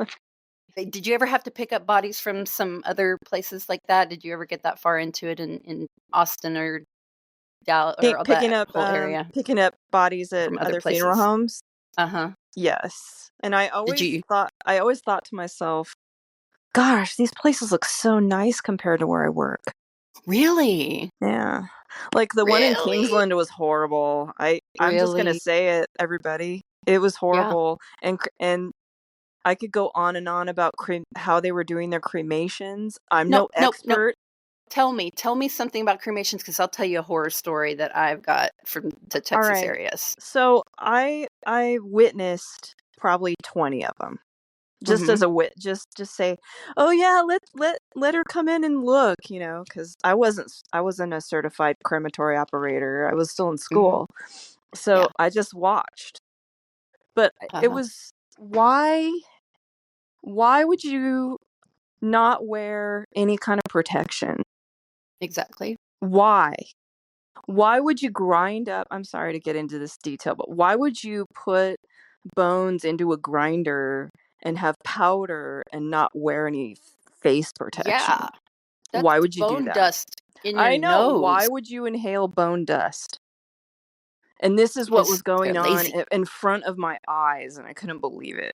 [SPEAKER 1] Did you ever have to pick up bodies from some other places like that? Did you ever get that far into it in Austin or Dallas or that whole area
[SPEAKER 2] Picking up bodies at
[SPEAKER 1] from other
[SPEAKER 2] other funeral
[SPEAKER 1] places?
[SPEAKER 2] homes.
[SPEAKER 1] Uh-huh.
[SPEAKER 2] Yes. And
[SPEAKER 1] Did you
[SPEAKER 2] I always thought to myself, gosh, these places look so nice compared to where I work.
[SPEAKER 1] really?
[SPEAKER 2] Yeah. Like the one in
[SPEAKER 1] Really?
[SPEAKER 2] Kingsland was horrible. I'm just gonna
[SPEAKER 1] Really?
[SPEAKER 2] say it, everybody. It was
[SPEAKER 1] Yeah.
[SPEAKER 2] horrible, and I could go on and on about how they were doing their cremations. I'm
[SPEAKER 1] Nope,
[SPEAKER 2] no
[SPEAKER 1] nope, nope.
[SPEAKER 2] expert.
[SPEAKER 1] Tell me something about cremations, because I'll tell you a horror story that I've got from the
[SPEAKER 2] All
[SPEAKER 1] Texas
[SPEAKER 2] right.
[SPEAKER 1] areas.
[SPEAKER 2] So I witnessed probably 20 of them. Just
[SPEAKER 1] Mhm.
[SPEAKER 2] as a just say, "Oh yeah, let her come in and look," because I wasn't a certified crematory operator. I was still in
[SPEAKER 1] Mhm.
[SPEAKER 2] school. So
[SPEAKER 1] Yeah.
[SPEAKER 2] I just watched. But it
[SPEAKER 1] Uh-huh.
[SPEAKER 2] was why would you not wear any kind of protection?
[SPEAKER 1] Exactly.
[SPEAKER 2] Why? Why would you grind up I'm sorry to get into this detail, but why would you put bones into a grinder and have powder and not wear any face protection?
[SPEAKER 1] Yeah. That's
[SPEAKER 2] Why would you do
[SPEAKER 1] bone
[SPEAKER 2] that?
[SPEAKER 1] dust in your
[SPEAKER 2] I know. Why
[SPEAKER 1] nose.
[SPEAKER 2] would you inhale bone dust? And this is what was
[SPEAKER 1] Because they're
[SPEAKER 2] going on
[SPEAKER 1] lazy.
[SPEAKER 2] in front of my eyes, and I couldn't believe it.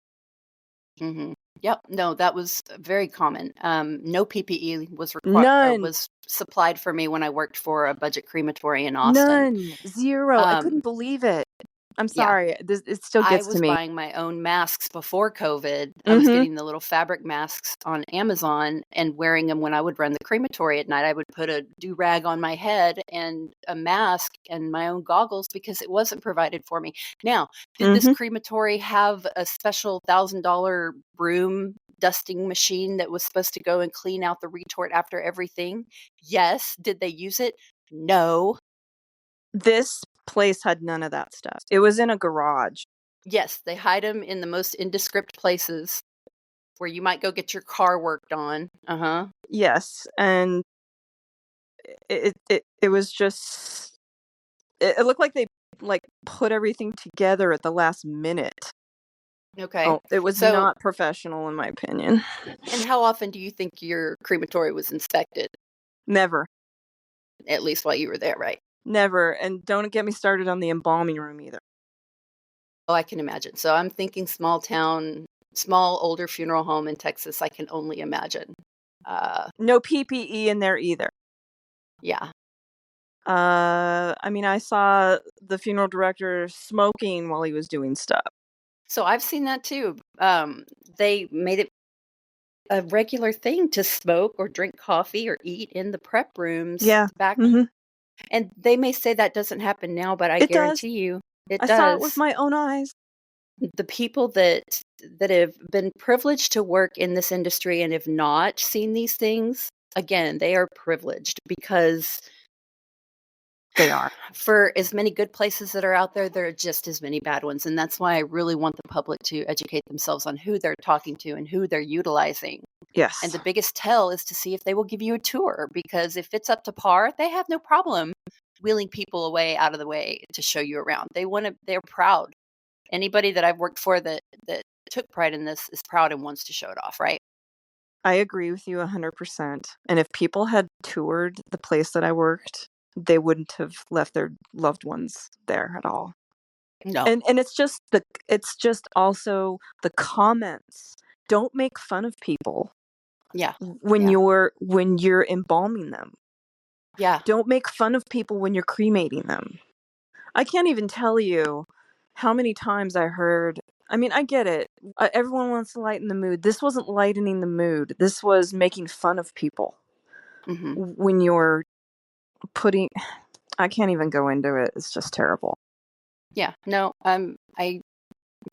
[SPEAKER 1] Mhm. Yep. No, that was very common. No PPE
[SPEAKER 2] None.
[SPEAKER 1] was supplied for me when I worked for a budget crematory in Austin.
[SPEAKER 2] None. 0. I couldn't
[SPEAKER 1] Um,
[SPEAKER 2] believe it. I'm
[SPEAKER 1] yeah.
[SPEAKER 2] sorry. It still
[SPEAKER 1] I
[SPEAKER 2] gets to
[SPEAKER 1] was
[SPEAKER 2] me.
[SPEAKER 1] buying my own masks before COVID. I was
[SPEAKER 2] Mhm.
[SPEAKER 1] getting the little fabric masks on Amazon and wearing them when I would run the crematory at night. I would put a do-rag on my head and a mask and my own goggles because it wasn't provided for me. Now, did this
[SPEAKER 2] Mhm.
[SPEAKER 1] crematory have a special $1,000 broom dusting machine that was supposed to go and clean out the retort after everything? Yes. Did they use it? No.
[SPEAKER 2] This place had none of that stuff. It was in a garage.
[SPEAKER 1] Yes, they hide them in the most indescript places where you might go get your car worked on. Uh-huh.
[SPEAKER 2] Yes, and it was just it looked like they, like, put everything together at the last minute.
[SPEAKER 1] Okay.
[SPEAKER 2] Oh, it was
[SPEAKER 1] So,
[SPEAKER 2] not professional in my opinion.
[SPEAKER 1] and how often do you think your crematory was inspected?
[SPEAKER 2] Never.
[SPEAKER 1] At least while you were there, right?
[SPEAKER 2] Never, and don't get me started on the embalming room either.
[SPEAKER 1] Oh, I can imagine. So I'm thinking small town, small older funeral home in Texas. I can only imagine. Uh,
[SPEAKER 2] No PPE in there either.
[SPEAKER 1] yeah.
[SPEAKER 2] I mean, I saw the funeral director smoking while he was doing stuff.
[SPEAKER 1] So I've seen that too. They made it a regular thing to smoke or drink coffee or eat in the prep rooms
[SPEAKER 2] Yeah.
[SPEAKER 1] back.
[SPEAKER 2] Mhm.
[SPEAKER 1] And they may say that doesn't happen now, but I
[SPEAKER 2] It does.
[SPEAKER 1] guarantee you it
[SPEAKER 2] I saw it with
[SPEAKER 1] does.
[SPEAKER 2] my own eyes.
[SPEAKER 1] The people that have been privileged to work in this industry and have not seen these things, again, they are privileged because
[SPEAKER 2] They are.
[SPEAKER 1] for as many good places that are out there, there are just as many bad ones, and that's why I really want the public to educate themselves on who they're talking to and who they're utilizing. And
[SPEAKER 2] Yes.
[SPEAKER 1] the biggest tell is to see if they will give you a tour, because if it's up to par, they have no problem wheeling people away out of the way to show you around. They're proud. Anybody that I've worked for that took pride in this is proud and wants to show it off, right?
[SPEAKER 2] I agree with you 100%. And if people had toured the place that I worked, they wouldn't have left their loved ones there at all.
[SPEAKER 1] No.
[SPEAKER 2] And it's just also the comments. Don't make fun of people
[SPEAKER 1] Yeah.
[SPEAKER 2] when
[SPEAKER 1] Yeah.
[SPEAKER 2] you're embalming them.
[SPEAKER 1] Yeah.
[SPEAKER 2] Don't make fun of people when you're cremating them. I can't even tell you how many times I heard. I mean, I get it. Everyone wants to lighten the mood. This wasn't lightening the mood. This was making fun of people
[SPEAKER 1] Mhm.
[SPEAKER 2] when you're putting. I can't even go into it. It's just terrible.
[SPEAKER 1] Yeah. No, I'm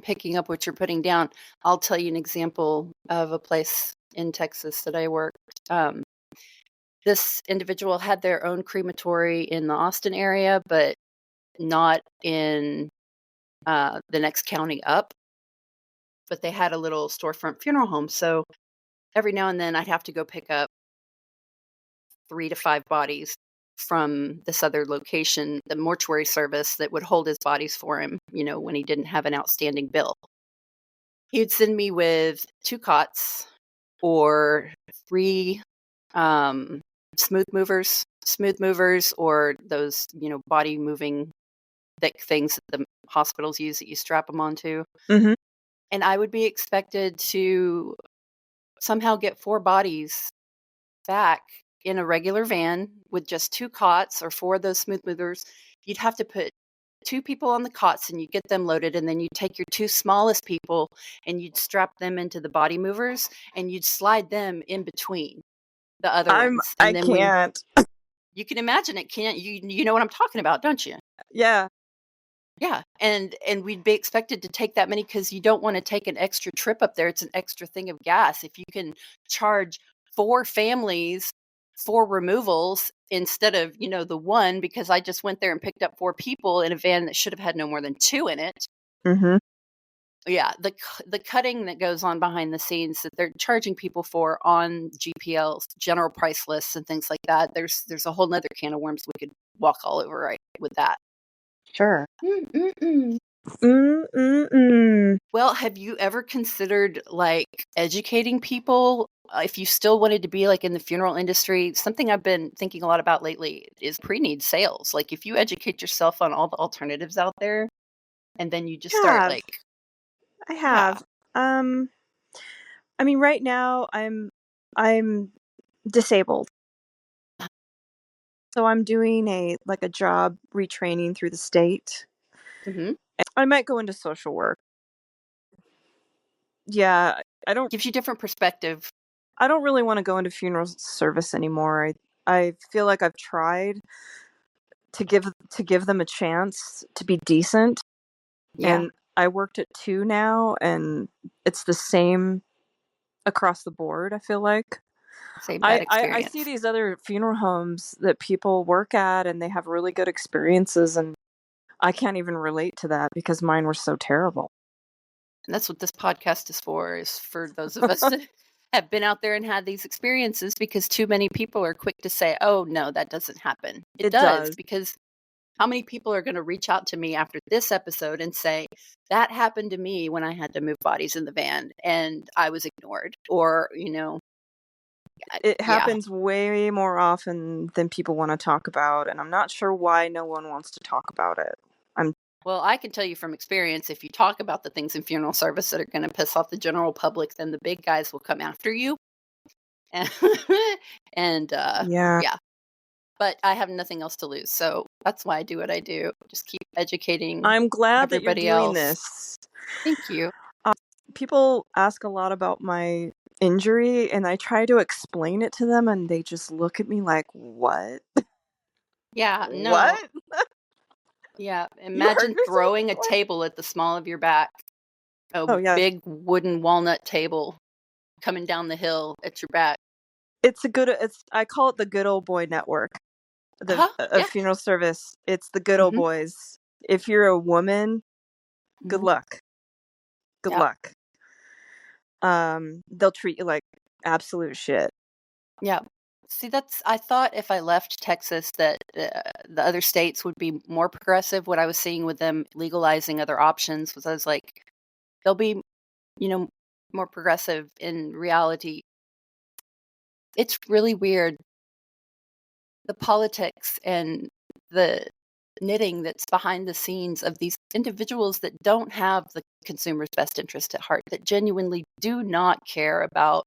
[SPEAKER 1] picking up what you're putting down. I'll tell you an example of a place in Texas that I worked. This individual had their own crematory in the Austin area, but not in the next county up. But they had a little storefront funeral home. So every now and then I'd have to go pick up 3 to 5 bodies from this other location, the mortuary service that would hold his bodies for him, when he didn't have an outstanding bill. He'd send me with 2 cots or 3 um, smooth movers, or those, body moving thick things that the hospitals use that you strap them onto.
[SPEAKER 2] Mhm.
[SPEAKER 1] And I would be expected to somehow get 4 bodies back in a regular van with just 2 cots or 4 of those smooth movers, you'd have to put 2 people on the cots and you get them loaded, and then you take your 2 smallest people and you'd strap them into the body movers and you'd slide them in between the other ones.
[SPEAKER 2] I
[SPEAKER 1] And then when
[SPEAKER 2] can't.
[SPEAKER 1] you can imagine it, can't you? You know what I'm talking about, don't you?
[SPEAKER 2] Yeah.
[SPEAKER 1] Yeah, and we'd be expected to take that many because you don't wanna take an extra trip up there, it's an extra thing of gas. If you can charge 4 families for removals instead of, the 1, because I just went there and picked up 4 people in a van that should have had no more than 2 in it.
[SPEAKER 2] Mhm.
[SPEAKER 1] Yeah, the cutting that goes on behind the scenes that they're charging people for on GPLs, general price lists and things like that, there's a whole whole 'nother can of worms we could walk all over right with that.
[SPEAKER 2] Sure.
[SPEAKER 1] Mm-mm-mm.
[SPEAKER 2] Mm-mm-mm.
[SPEAKER 1] Well, have you ever considered, like, educating people? If you still wanted to be, like, in the funeral industry, something I've been thinking a lot about lately is pre-need sales. Like, if you educate yourself on all the alternatives out there, and then you just start,
[SPEAKER 2] Have.
[SPEAKER 1] like
[SPEAKER 2] I
[SPEAKER 1] yeah.
[SPEAKER 2] have. Um, I mean, right now I'm disabled. So I'm doing a job retraining through the state.
[SPEAKER 1] Mhm.
[SPEAKER 2] I might go into social work. Yeah,
[SPEAKER 1] Gives you different perspective.
[SPEAKER 2] I don't really want to go into funeral service anymore. I feel like I've tried to give them a chance to be decent,
[SPEAKER 1] Yeah,
[SPEAKER 2] and I worked at 2 now, and it's the same across the board, I feel like.
[SPEAKER 1] same bad
[SPEAKER 2] I see
[SPEAKER 1] experience.
[SPEAKER 2] these other funeral homes that people work at, and they have really good experiences, and I can't even relate to that because mine were so terrible.
[SPEAKER 1] And that's what this podcast is for those of us that have been out there and had these experiences because too many people are quick to say, "Oh, no, that doesn't happen." It
[SPEAKER 2] It
[SPEAKER 1] does
[SPEAKER 2] does.
[SPEAKER 1] because how many people are gonna reach out to me after this episode and say, "That happened to me when I had to move bodies in the van and I was ignored," or,
[SPEAKER 2] It
[SPEAKER 1] yeah.
[SPEAKER 2] happens way more often than people wanna talk about, and I'm not sure why no one wants to talk about it. I'm
[SPEAKER 1] Well, I can tell you from experience, if you talk about the things in funeral service that are gonna piss off the general public, then the big guys will come after you. And and,
[SPEAKER 2] Yeah.
[SPEAKER 1] yeah. But I have nothing else to lose, so that's why I do what I do. Just keep educating
[SPEAKER 2] I'm glad that you're
[SPEAKER 1] everybody
[SPEAKER 2] doing
[SPEAKER 1] else.
[SPEAKER 2] this.
[SPEAKER 1] Thank you.
[SPEAKER 2] People ask a lot about my injury, and I try to explain it to them, and they just look at me like, "What?
[SPEAKER 1] Yeah, no.
[SPEAKER 2] What?
[SPEAKER 1] Yeah,
[SPEAKER 2] You hurt
[SPEAKER 1] imagine
[SPEAKER 2] yourself?"
[SPEAKER 1] throwing a
[SPEAKER 2] Like,
[SPEAKER 1] table at the small of your back, a
[SPEAKER 2] oh, yes.
[SPEAKER 1] big wooden walnut table coming down the hill at your back.
[SPEAKER 2] It's I call it the good old boy network, the
[SPEAKER 1] Uh-huh,
[SPEAKER 2] of
[SPEAKER 1] yeah,
[SPEAKER 2] funeral service. It's the good old
[SPEAKER 1] mhm,
[SPEAKER 2] boys. If you're a woman, good
[SPEAKER 1] mhm,
[SPEAKER 2] luck. Good
[SPEAKER 1] yep,
[SPEAKER 2] luck. They'll treat you like absolute shit.
[SPEAKER 1] yeah. See, I thought if I left Texas that, the other states would be more progressive. What I was seeing with them legalizing other options was I was like, they'll be, you know, more progressive. In reality, it's really weird, the politics and the knitting that's behind the scenes of these individuals that don't have the consumer's best interest at heart, that genuinely do not care about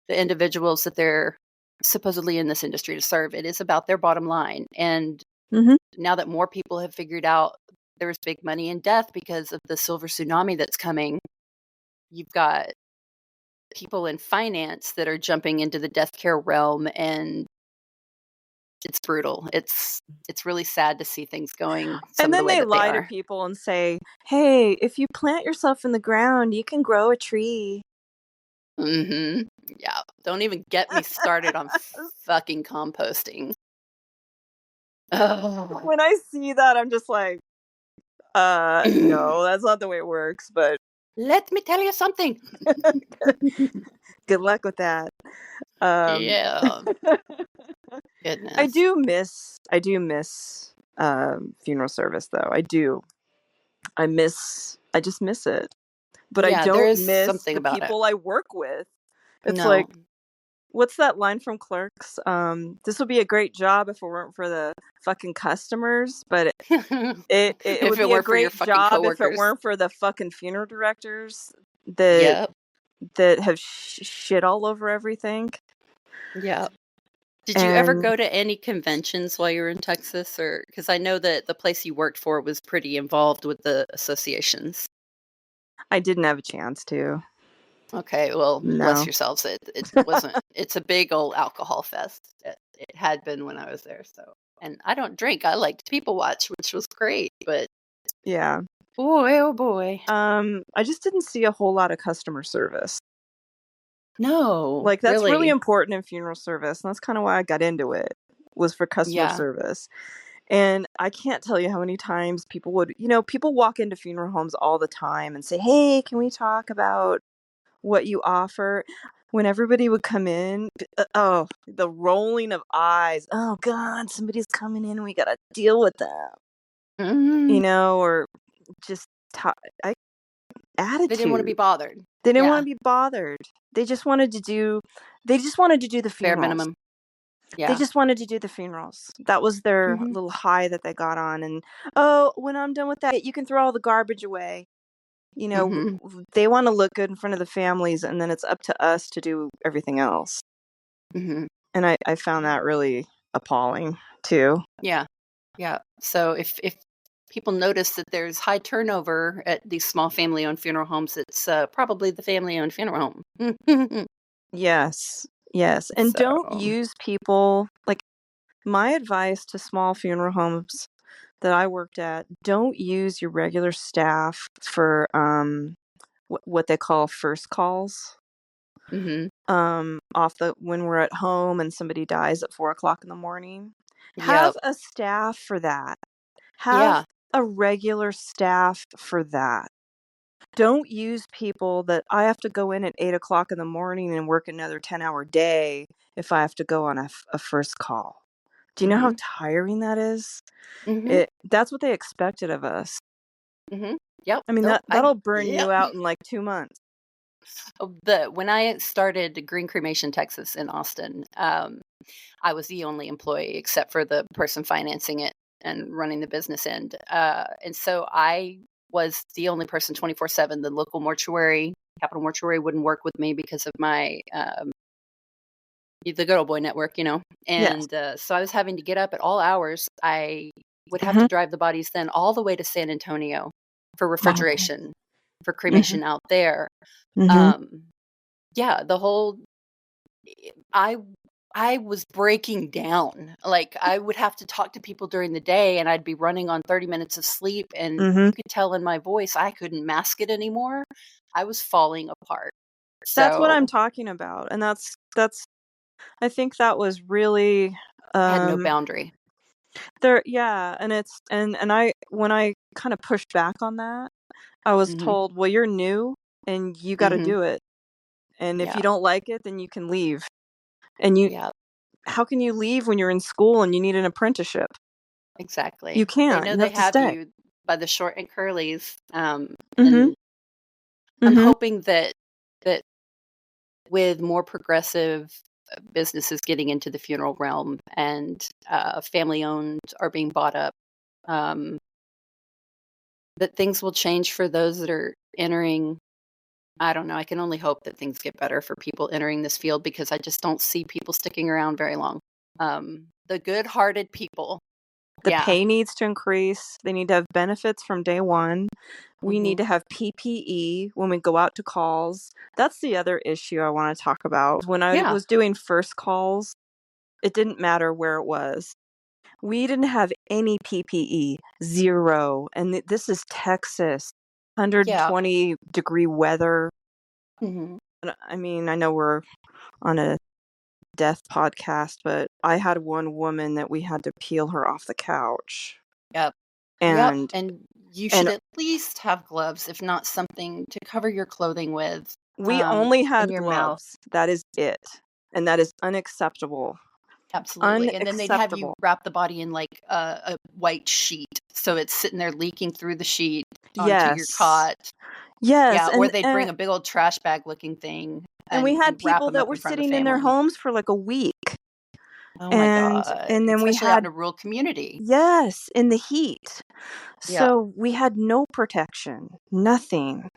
[SPEAKER 1] the individuals that they're supposedly in this industry to serve. It is about their bottom line. And
[SPEAKER 2] Mhm.
[SPEAKER 1] now that more people have figured out there's big money in death because of the silver tsunami that's coming, you've got people in finance that are jumping into the death care realm, and it's brutal. It's really sad to see things going some
[SPEAKER 2] And
[SPEAKER 1] of the
[SPEAKER 2] then
[SPEAKER 1] way
[SPEAKER 2] they
[SPEAKER 1] that they
[SPEAKER 2] lie to
[SPEAKER 1] are.
[SPEAKER 2] people and say, "Hey, if you plant yourself in the ground, you can grow a tree."
[SPEAKER 1] Mhm. Yeah, don't even get me started on fucking composting. Oh.
[SPEAKER 2] When I see that, I'm just like, no, that's not the way it works, but
[SPEAKER 1] Let me tell you something.
[SPEAKER 2] good luck with that. Um,
[SPEAKER 1] Yeah, goodness.
[SPEAKER 2] I do miss, funeral service, though. I do. I just miss it. But I
[SPEAKER 1] Yeah, there
[SPEAKER 2] don't
[SPEAKER 1] is
[SPEAKER 2] miss
[SPEAKER 1] something
[SPEAKER 2] the
[SPEAKER 1] about it.
[SPEAKER 2] people I work with. It's like,
[SPEAKER 1] No.
[SPEAKER 2] what's that line from Clerks? This would be a great job if it weren't for the fucking customers, but it
[SPEAKER 1] If
[SPEAKER 2] would
[SPEAKER 1] it
[SPEAKER 2] be a
[SPEAKER 1] weren't for your
[SPEAKER 2] great
[SPEAKER 1] fucking
[SPEAKER 2] job if it
[SPEAKER 1] coworkers.
[SPEAKER 2] weren't for the fucking funeral directors that
[SPEAKER 1] Yep,
[SPEAKER 2] that have shit all over everything.
[SPEAKER 1] yep. Did you ever
[SPEAKER 2] And
[SPEAKER 1] go to any conventions while you were in Texas? Or because I know that the place you worked for was pretty involved with the associations.
[SPEAKER 2] I didn't have a chance to.
[SPEAKER 1] Okay, well, bless
[SPEAKER 2] No.
[SPEAKER 1] yourselves. It wasn't. It's a big old alcohol fest. It had been when I was there. So, and I don't drink. I liked people watch, which was great. But
[SPEAKER 2] Yeah.
[SPEAKER 1] boy, oh boy,
[SPEAKER 2] I just didn't see a whole lot of customer service.
[SPEAKER 1] no,
[SPEAKER 2] Like, that's really
[SPEAKER 1] really,
[SPEAKER 2] important in funeral service, and that's kind of why I got into it, was for customer
[SPEAKER 1] yeah.
[SPEAKER 2] service. And I can't tell you how many times people would, people walk into funeral homes all the time and say, "Hey, can we talk about what you offer?" When everybody would come in, oh, the rolling of eyes. Oh God, somebody's coming in. We got to deal with them,
[SPEAKER 1] Mhm.
[SPEAKER 2] or just ta- I,
[SPEAKER 1] They didn't want to be
[SPEAKER 2] attitude.
[SPEAKER 1] bothered.
[SPEAKER 2] They didn't want
[SPEAKER 1] Yeah,
[SPEAKER 2] to be bothered. They just wanted to do. They just wanted to do the
[SPEAKER 1] bare
[SPEAKER 2] funerals.
[SPEAKER 1] minimum.
[SPEAKER 2] They
[SPEAKER 1] Yeah.
[SPEAKER 2] just wanted to do the funerals. That was their
[SPEAKER 1] Hmm.
[SPEAKER 2] little high that they got on. And, oh, when I'm done with that, you can throw all the garbage away.
[SPEAKER 1] Hmm.
[SPEAKER 2] They want to look good in front of the families, and then it's up to us to do everything else.
[SPEAKER 1] Hmm.
[SPEAKER 2] And I found that really appalling too.
[SPEAKER 1] Yeah. Yeah. So if people notice that there's high turnover at these small family-owned funeral homes, it's probably the family-owned funeral home.
[SPEAKER 2] Yes. Yes. And
[SPEAKER 1] So,
[SPEAKER 2] don't use people like my advice to small funeral homes that I worked at, don't use your regular staff for what they call first calls.
[SPEAKER 1] hmm,
[SPEAKER 2] Off the when we're at home and somebody dies at 4 o'clock in the morning. Have
[SPEAKER 1] yep,
[SPEAKER 2] a staff for that. Have
[SPEAKER 1] yeah,
[SPEAKER 2] a regular staff for that. Don't use people that I have to go in at 8 o'clock in the morning and work another 10-hour day if I have to go on a first call. Do you know how
[SPEAKER 1] hmm,
[SPEAKER 2] tiring that is?
[SPEAKER 1] hmm,
[SPEAKER 2] That's what they expected of us.
[SPEAKER 1] hmm, yep,
[SPEAKER 2] I mean,
[SPEAKER 1] nope,
[SPEAKER 2] that'll burn
[SPEAKER 1] yep.
[SPEAKER 2] you out in like 2 months.
[SPEAKER 1] When I started Green Cremation Texas in Austin, I was the only employee except for the person financing it and running the business end. And so I was the only person 24/7. The local mortuary, Capital Mortuary, wouldn't work with me because of my the good old boy network,
[SPEAKER 2] Yes.
[SPEAKER 1] And so I was having to get up at all hours. I would have to
[SPEAKER 2] Mhm.
[SPEAKER 1] drive the bodies then all the way to San Antonio for
[SPEAKER 2] Oh.
[SPEAKER 1] refrigeration, for
[SPEAKER 2] Mhm.
[SPEAKER 1] cremation out there.
[SPEAKER 2] Mhm.
[SPEAKER 1] Um, yeah, the whole I I was breaking down. Like, I would have to talk to people during the day, and I'd be running on 30 minutes of sleep, and
[SPEAKER 2] Mhm.
[SPEAKER 1] you could tell in my voice I couldn't mask it anymore. I was falling apart.
[SPEAKER 2] That's what I'm
[SPEAKER 1] So,
[SPEAKER 2] talking about, and that's I think that was really,
[SPEAKER 1] I had no
[SPEAKER 2] um,
[SPEAKER 1] boundary.
[SPEAKER 2] there yeah, and it's and I when I kinda pushed back on that, I was
[SPEAKER 1] Mhm.
[SPEAKER 2] told, "Well, you're new, and you gotta
[SPEAKER 1] Mhm.
[SPEAKER 2] do it, and if
[SPEAKER 1] Yeah.
[SPEAKER 2] you don't like it, then you can leave." And
[SPEAKER 1] Yeah.
[SPEAKER 2] how can you leave when you're in school and you need an apprenticeship? You
[SPEAKER 1] Exactly. They
[SPEAKER 2] can't,
[SPEAKER 1] know
[SPEAKER 2] you
[SPEAKER 1] they
[SPEAKER 2] have to
[SPEAKER 1] have
[SPEAKER 2] stay.
[SPEAKER 1] you by the short and curlies,
[SPEAKER 2] Mhm.
[SPEAKER 1] and I'm
[SPEAKER 2] Mhm.
[SPEAKER 1] hoping that with more progressive businesses getting into the funeral realm and family owned are being bought up, um, that things will change for those that are entering. I don't know. I can only hope that things get better for people entering this field because I just don't see people sticking around very long. The good hearted people.
[SPEAKER 2] The
[SPEAKER 1] Yeah.
[SPEAKER 2] pay needs to increase. They need to have benefits from day one. We
[SPEAKER 1] Hmm.
[SPEAKER 2] need to have PPE when we go out to calls. That's the other issue I want to talk about. When I
[SPEAKER 1] Yeah.
[SPEAKER 2] was doing first calls, it didn't matter where it was. We didn't have any PPE, zero. And this is Texas,
[SPEAKER 1] Yeah.
[SPEAKER 2] 120-degree weather.
[SPEAKER 1] Hmm.
[SPEAKER 2] And I mean, I know we're on a death podcast, but I had one woman that we had to peel her off the couch.
[SPEAKER 1] Yep. Yep.
[SPEAKER 2] And
[SPEAKER 1] And you should
[SPEAKER 2] and
[SPEAKER 1] at least have gloves, if not something to cover your clothing with,
[SPEAKER 2] we only
[SPEAKER 1] in
[SPEAKER 2] had
[SPEAKER 1] your mouth.
[SPEAKER 2] gloves. That is it. And that is unacceptable.
[SPEAKER 1] Absolutely. And then they'd have you
[SPEAKER 2] Unacceptable.
[SPEAKER 1] wrap the body in like a white sheet. So it's sitting there leaking through the sheet onto your
[SPEAKER 2] Yes.
[SPEAKER 1] cot.
[SPEAKER 2] Yes,
[SPEAKER 1] Yeah. Or
[SPEAKER 2] and
[SPEAKER 1] they'd bring a big old trash bag looking thing
[SPEAKER 2] and we had
[SPEAKER 1] and wrap
[SPEAKER 2] people
[SPEAKER 1] them
[SPEAKER 2] that
[SPEAKER 1] up
[SPEAKER 2] were
[SPEAKER 1] in front of the
[SPEAKER 2] sitting in their
[SPEAKER 1] family.
[SPEAKER 2] homes for like a week.
[SPEAKER 1] Oh my
[SPEAKER 2] And
[SPEAKER 1] God.
[SPEAKER 2] then we
[SPEAKER 1] Especially out in
[SPEAKER 2] had
[SPEAKER 1] a rural community.
[SPEAKER 2] yes, in the heat.
[SPEAKER 1] Yeah.
[SPEAKER 2] So we had no protection, nothing.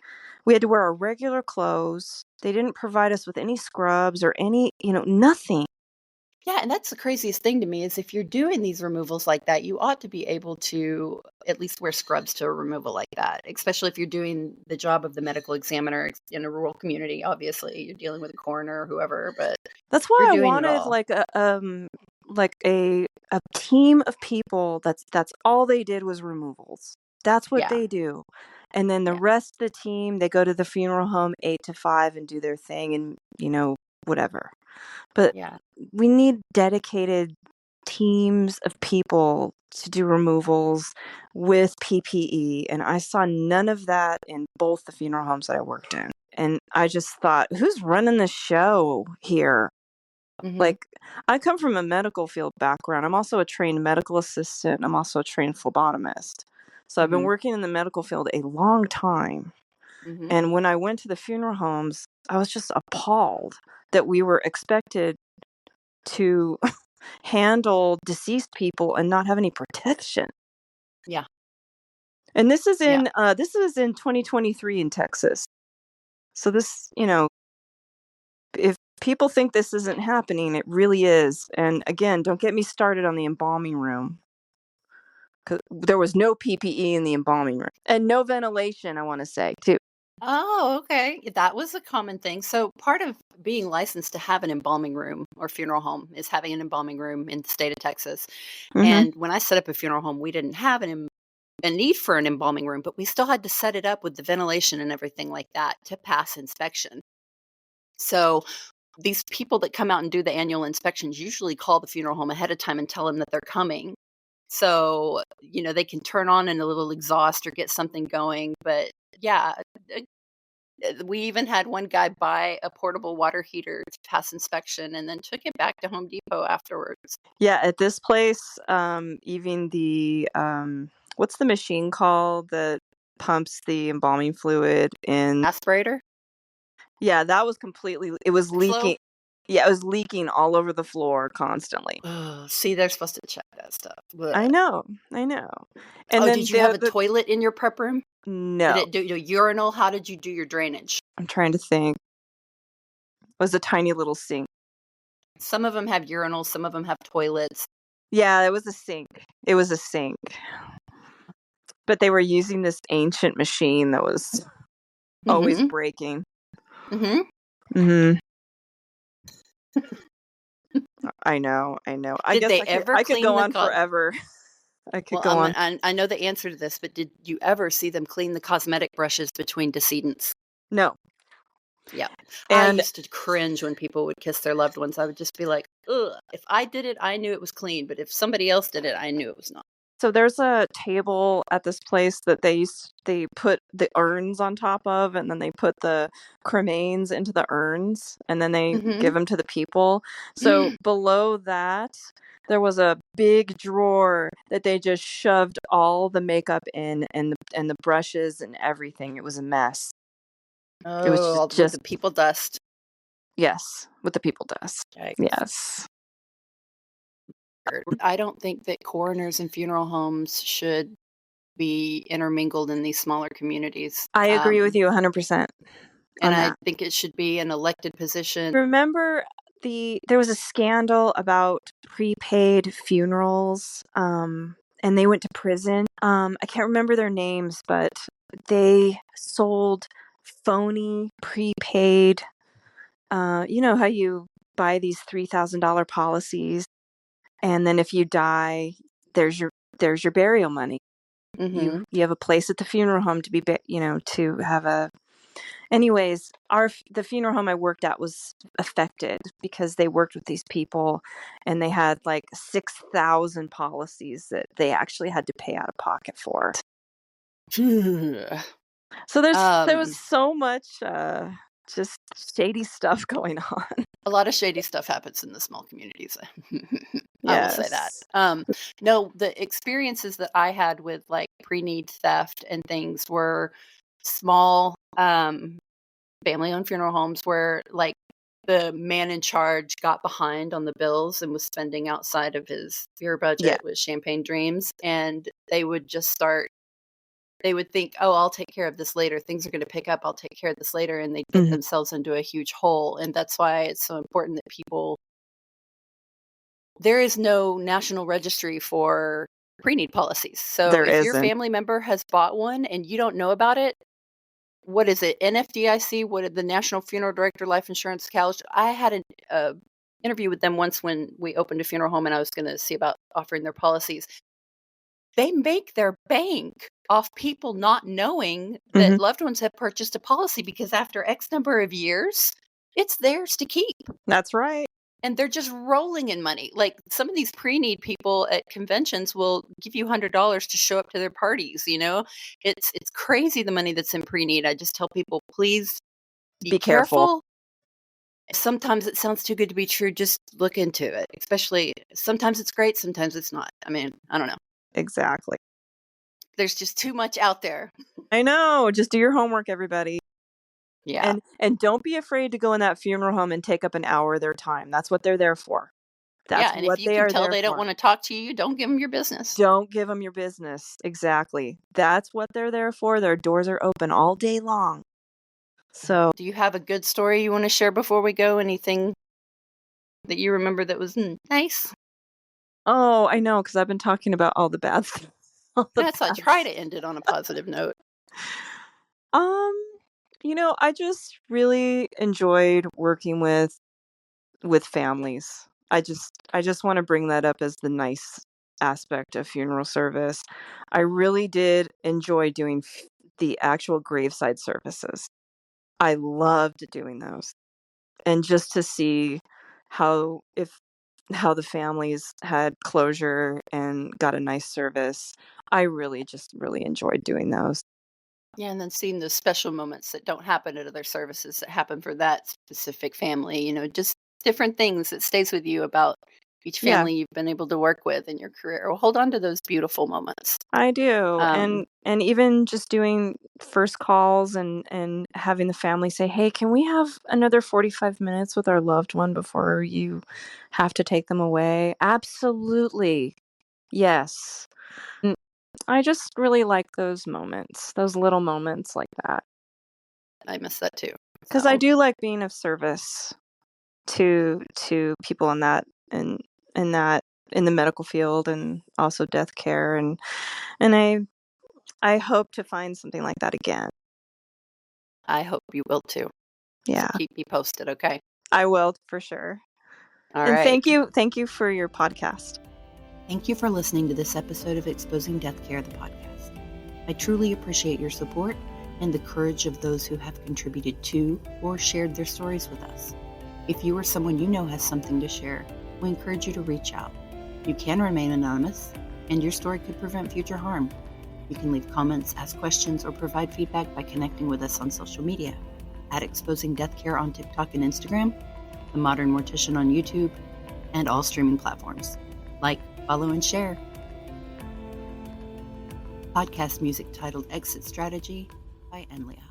[SPEAKER 2] We had to wear our regular clothes. They didn't provide us with any scrubs or any, nothing.
[SPEAKER 1] Yeah, and that's the craziest thing to me is if you're doing these removals like that, you ought to be able to at least wear scrubs to a removal like that, especially if you're doing the job of the medical examiner in a rural community. Obviously, you're dealing with a coroner or whoever, but
[SPEAKER 2] That's why
[SPEAKER 1] you're
[SPEAKER 2] I
[SPEAKER 1] doing it
[SPEAKER 2] wanted
[SPEAKER 1] all.
[SPEAKER 2] like a team of people that's all they did was removals. That's what
[SPEAKER 1] Yeah,
[SPEAKER 2] they do. And then the
[SPEAKER 1] yeah,
[SPEAKER 2] rest of the team, they go to the funeral home 8 to 5 and do their thing and, whatever. But
[SPEAKER 1] yeah.
[SPEAKER 2] we need dedicated teams of people to do removals with PPE, and I saw none of that in both the funeral homes that I worked in. And I just thought, who's running the show here?
[SPEAKER 1] Hmm.
[SPEAKER 2] Like, I come from a medical field background. I'm also a trained medical assistant. I'm also a trained phlebotomist. So I've been
[SPEAKER 1] Hmm.
[SPEAKER 2] working in the medical field a long time.
[SPEAKER 1] Hmm.
[SPEAKER 2] And when I went to the funeral homes, I was just appalled that we were expected to handle deceased people and not have any protection.
[SPEAKER 1] Yeah,
[SPEAKER 2] And
[SPEAKER 1] yeah.
[SPEAKER 2] this is in 2023 in Texas. So this, if people think this isn't happening, it really is. And again, don't get me started on the embalming room. 'Cause there was no PPE in the embalming room and no ventilation, I want to say, too.
[SPEAKER 1] Oh, okay. That was a common thing. So part of being licensed to have an embalming room or funeral home is having an embalming room in the state of Texas.
[SPEAKER 2] Mhm.
[SPEAKER 1] And when I set up a funeral home, we didn't have a need for an embalming room, but we still had to set it up with the ventilation and everything like that to pass inspection. So these people that come out and do the annual inspections usually call the funeral home ahead of time and tell them that they're coming. So, they can turn on in a little exhaust or get something going. But yeah, we even had one guy buy a portable water heater to pass inspection and then took it back to Home Depot afterwards.
[SPEAKER 2] Yeah, at this place, even what's the machine called that pumps the embalming fluid in?
[SPEAKER 1] Aspirator?
[SPEAKER 2] Yeah, that was it was
[SPEAKER 1] Flow?
[SPEAKER 2] leaking. Yeah, it was leaking all over the floor constantly.
[SPEAKER 1] Oh, see, they're supposed to check that stuff.
[SPEAKER 2] I
[SPEAKER 1] Blech.
[SPEAKER 2] know, I know. And
[SPEAKER 1] Oh,
[SPEAKER 2] then
[SPEAKER 1] did you have a toilet in your prep room? Did
[SPEAKER 2] no,
[SPEAKER 1] it do your urinal? How did you do your drainage?
[SPEAKER 2] I'm trying to think. It was a tiny little sink.
[SPEAKER 1] Some of them have urinals, some of them have toilets.
[SPEAKER 2] Yeah, it was a sink. It was a sink. But they were using this ancient machine that was always
[SPEAKER 1] Mhm.
[SPEAKER 2] breaking.
[SPEAKER 1] Mhm.
[SPEAKER 2] Mhm. I know, I know. I
[SPEAKER 1] Did
[SPEAKER 2] guess
[SPEAKER 1] they ever
[SPEAKER 2] I could
[SPEAKER 1] clean
[SPEAKER 2] go
[SPEAKER 1] the
[SPEAKER 2] on forever. I could
[SPEAKER 1] well,
[SPEAKER 2] go on.
[SPEAKER 1] I know the answer to this, but did you ever see them clean the cosmetic brushes between decedents?
[SPEAKER 2] No.
[SPEAKER 1] Yeah. I
[SPEAKER 2] And
[SPEAKER 1] used to cringe when people would kiss their loved ones. I would just be like, "Ugh." If I did it, I knew it was clean, but if somebody else did it, I knew it was not.
[SPEAKER 2] so there's a table at this place that they put the urns on top of, and then they put the cremains into the urns, and then they give
[SPEAKER 1] Mhm.
[SPEAKER 2] them to the people. So below that, there was a big drawer that they just shoved all the makeup in and the brushes and everything. It was a mess. It was
[SPEAKER 1] Oh, with
[SPEAKER 2] just
[SPEAKER 1] the people dust.
[SPEAKER 2] yes, with the people dust.
[SPEAKER 1] Yikes.
[SPEAKER 2] Yes.
[SPEAKER 1] I don't think that coroners and funeral homes should be intermingled in these smaller communities.
[SPEAKER 2] I agree with you 100%
[SPEAKER 1] And
[SPEAKER 2] on
[SPEAKER 1] I
[SPEAKER 2] that.
[SPEAKER 1] think it should be an elected position.
[SPEAKER 2] Remember there was a scandal about prepaid funerals, and they went to prison. I can't remember their names, but they sold phony prepaid, you know how you buy these $3,000 policies, and then if you die, there's your burial money.
[SPEAKER 1] Mhm.
[SPEAKER 2] You have a place at the funeral home to be to have a. Anyways, the funeral home I worked at was affected because they worked with these people, and they had like 6,000 policies that they actually had to pay out of pocket for. So there was
[SPEAKER 1] Um,
[SPEAKER 2] so much just shady stuff going on.
[SPEAKER 1] a lot of shady stuff happens in the small communities. I will say that.
[SPEAKER 2] Yes.
[SPEAKER 1] No, the experiences that I had with like pre-need theft and things were small family-owned funeral homes where like the man in charge got behind on the bills and was spending outside of his beer
[SPEAKER 2] Yeah.
[SPEAKER 1] budget with champagne dreams, and they would just start they would think, "Oh, I'll take care of this later. Things are gonna pick up. I'll take care of this later," and they'd get
[SPEAKER 2] Mhm.
[SPEAKER 1] themselves into a huge hole, and that's why it's so important that people there is no national registry for pre-need policies. So
[SPEAKER 2] There
[SPEAKER 1] if your
[SPEAKER 2] isn't.
[SPEAKER 1] family member has bought one and you don't know about it, what is it? NFDIC? What did the National Funeral Director Life Insurance College? I had an interview with them once when we opened a funeral home, and I was going to see about offering their policies. They make their bank off people not knowing that
[SPEAKER 2] Mhm.
[SPEAKER 1] loved ones have purchased a policy, because after X number of years, it's theirs to keep.
[SPEAKER 2] That's right.
[SPEAKER 1] And they're just rolling in money. Like, some of these pre-need people at conventions will give you $100 to show up to their parties, you know? It's crazy the money that's in pre-need. I just tell people, please be
[SPEAKER 2] Be careful.
[SPEAKER 1] careful. Sometimes it sounds too good to be true. Just look into it. Especially sometimes it's great, sometimes it's not. I mean, I don't know.
[SPEAKER 2] Exactly.
[SPEAKER 1] There's just too much out there.
[SPEAKER 2] I know. Just do your homework, everybody.
[SPEAKER 1] Yeah.
[SPEAKER 2] And don't be afraid to go in that funeral home and take up an hour of their time. That's what they're there for.
[SPEAKER 1] Yeah,
[SPEAKER 2] That's
[SPEAKER 1] and if
[SPEAKER 2] what
[SPEAKER 1] you
[SPEAKER 2] they
[SPEAKER 1] can
[SPEAKER 2] are
[SPEAKER 1] tell
[SPEAKER 2] there
[SPEAKER 1] they don't
[SPEAKER 2] for.
[SPEAKER 1] want to talk to you, don't give them your business.
[SPEAKER 2] Don't give them your business. Exactly. That's what they're there for. Their doors are open all day long. So,
[SPEAKER 1] Do you have a good story you want to share before we go? Anything that you remember that was nice?
[SPEAKER 2] oh, I know, because I've been talking about all the bad stuff. All the
[SPEAKER 1] That's, I
[SPEAKER 2] bad
[SPEAKER 1] try to
[SPEAKER 2] stuff.
[SPEAKER 1] end it on a positive note.
[SPEAKER 2] Um, I just really enjoyed working with families. I just want to bring that up as the nice aspect of funeral service. I really did enjoy doing the actual graveside services. I loved doing those. And just to see how if how the families had closure and got a nice service, I really enjoyed doing those.
[SPEAKER 1] Yeah, and then seeing those special moments that don't happen at other services that happen for that specific family, just different things that stays with you about each
[SPEAKER 2] Yeah.
[SPEAKER 1] family you've been able to work with in your career. Well, hold on to those beautiful moments.
[SPEAKER 2] I do,
[SPEAKER 1] Um,
[SPEAKER 2] and even just doing first calls and having the family say, "Hey, can we have another 45 minutes with our loved one before you have to take them away?" Absolutely. Yes. Mm, I just really like those moments, those little moments like that,
[SPEAKER 1] I miss that too.
[SPEAKER 2] because I
[SPEAKER 1] So
[SPEAKER 2] do like being of service to people in in that in the medical field and also death care, and I hope to find something like that again.
[SPEAKER 1] I hope you will too. So
[SPEAKER 2] Yeah,
[SPEAKER 1] keep me posted, okay?
[SPEAKER 2] I will for sure.
[SPEAKER 1] All
[SPEAKER 2] And
[SPEAKER 1] right.
[SPEAKER 2] thank you for your podcast.
[SPEAKER 1] Thank you for listening to this episode of Exposing Deathcare, the podcast. I truly appreciate your support and the courage of those who have contributed to or shared their stories with us. If you or someone you know has something to share, we encourage you to reach out. You can remain anonymous, and your story could prevent future harm. You can leave comments, ask questions, or provide feedback by connecting with us on social media at Exposing Deathcare on TikTok and Instagram, The Modern Mortician on YouTube, and all streaming platforms. Like, follow, and share. Podcast music titled Exit Strategy by Enlia.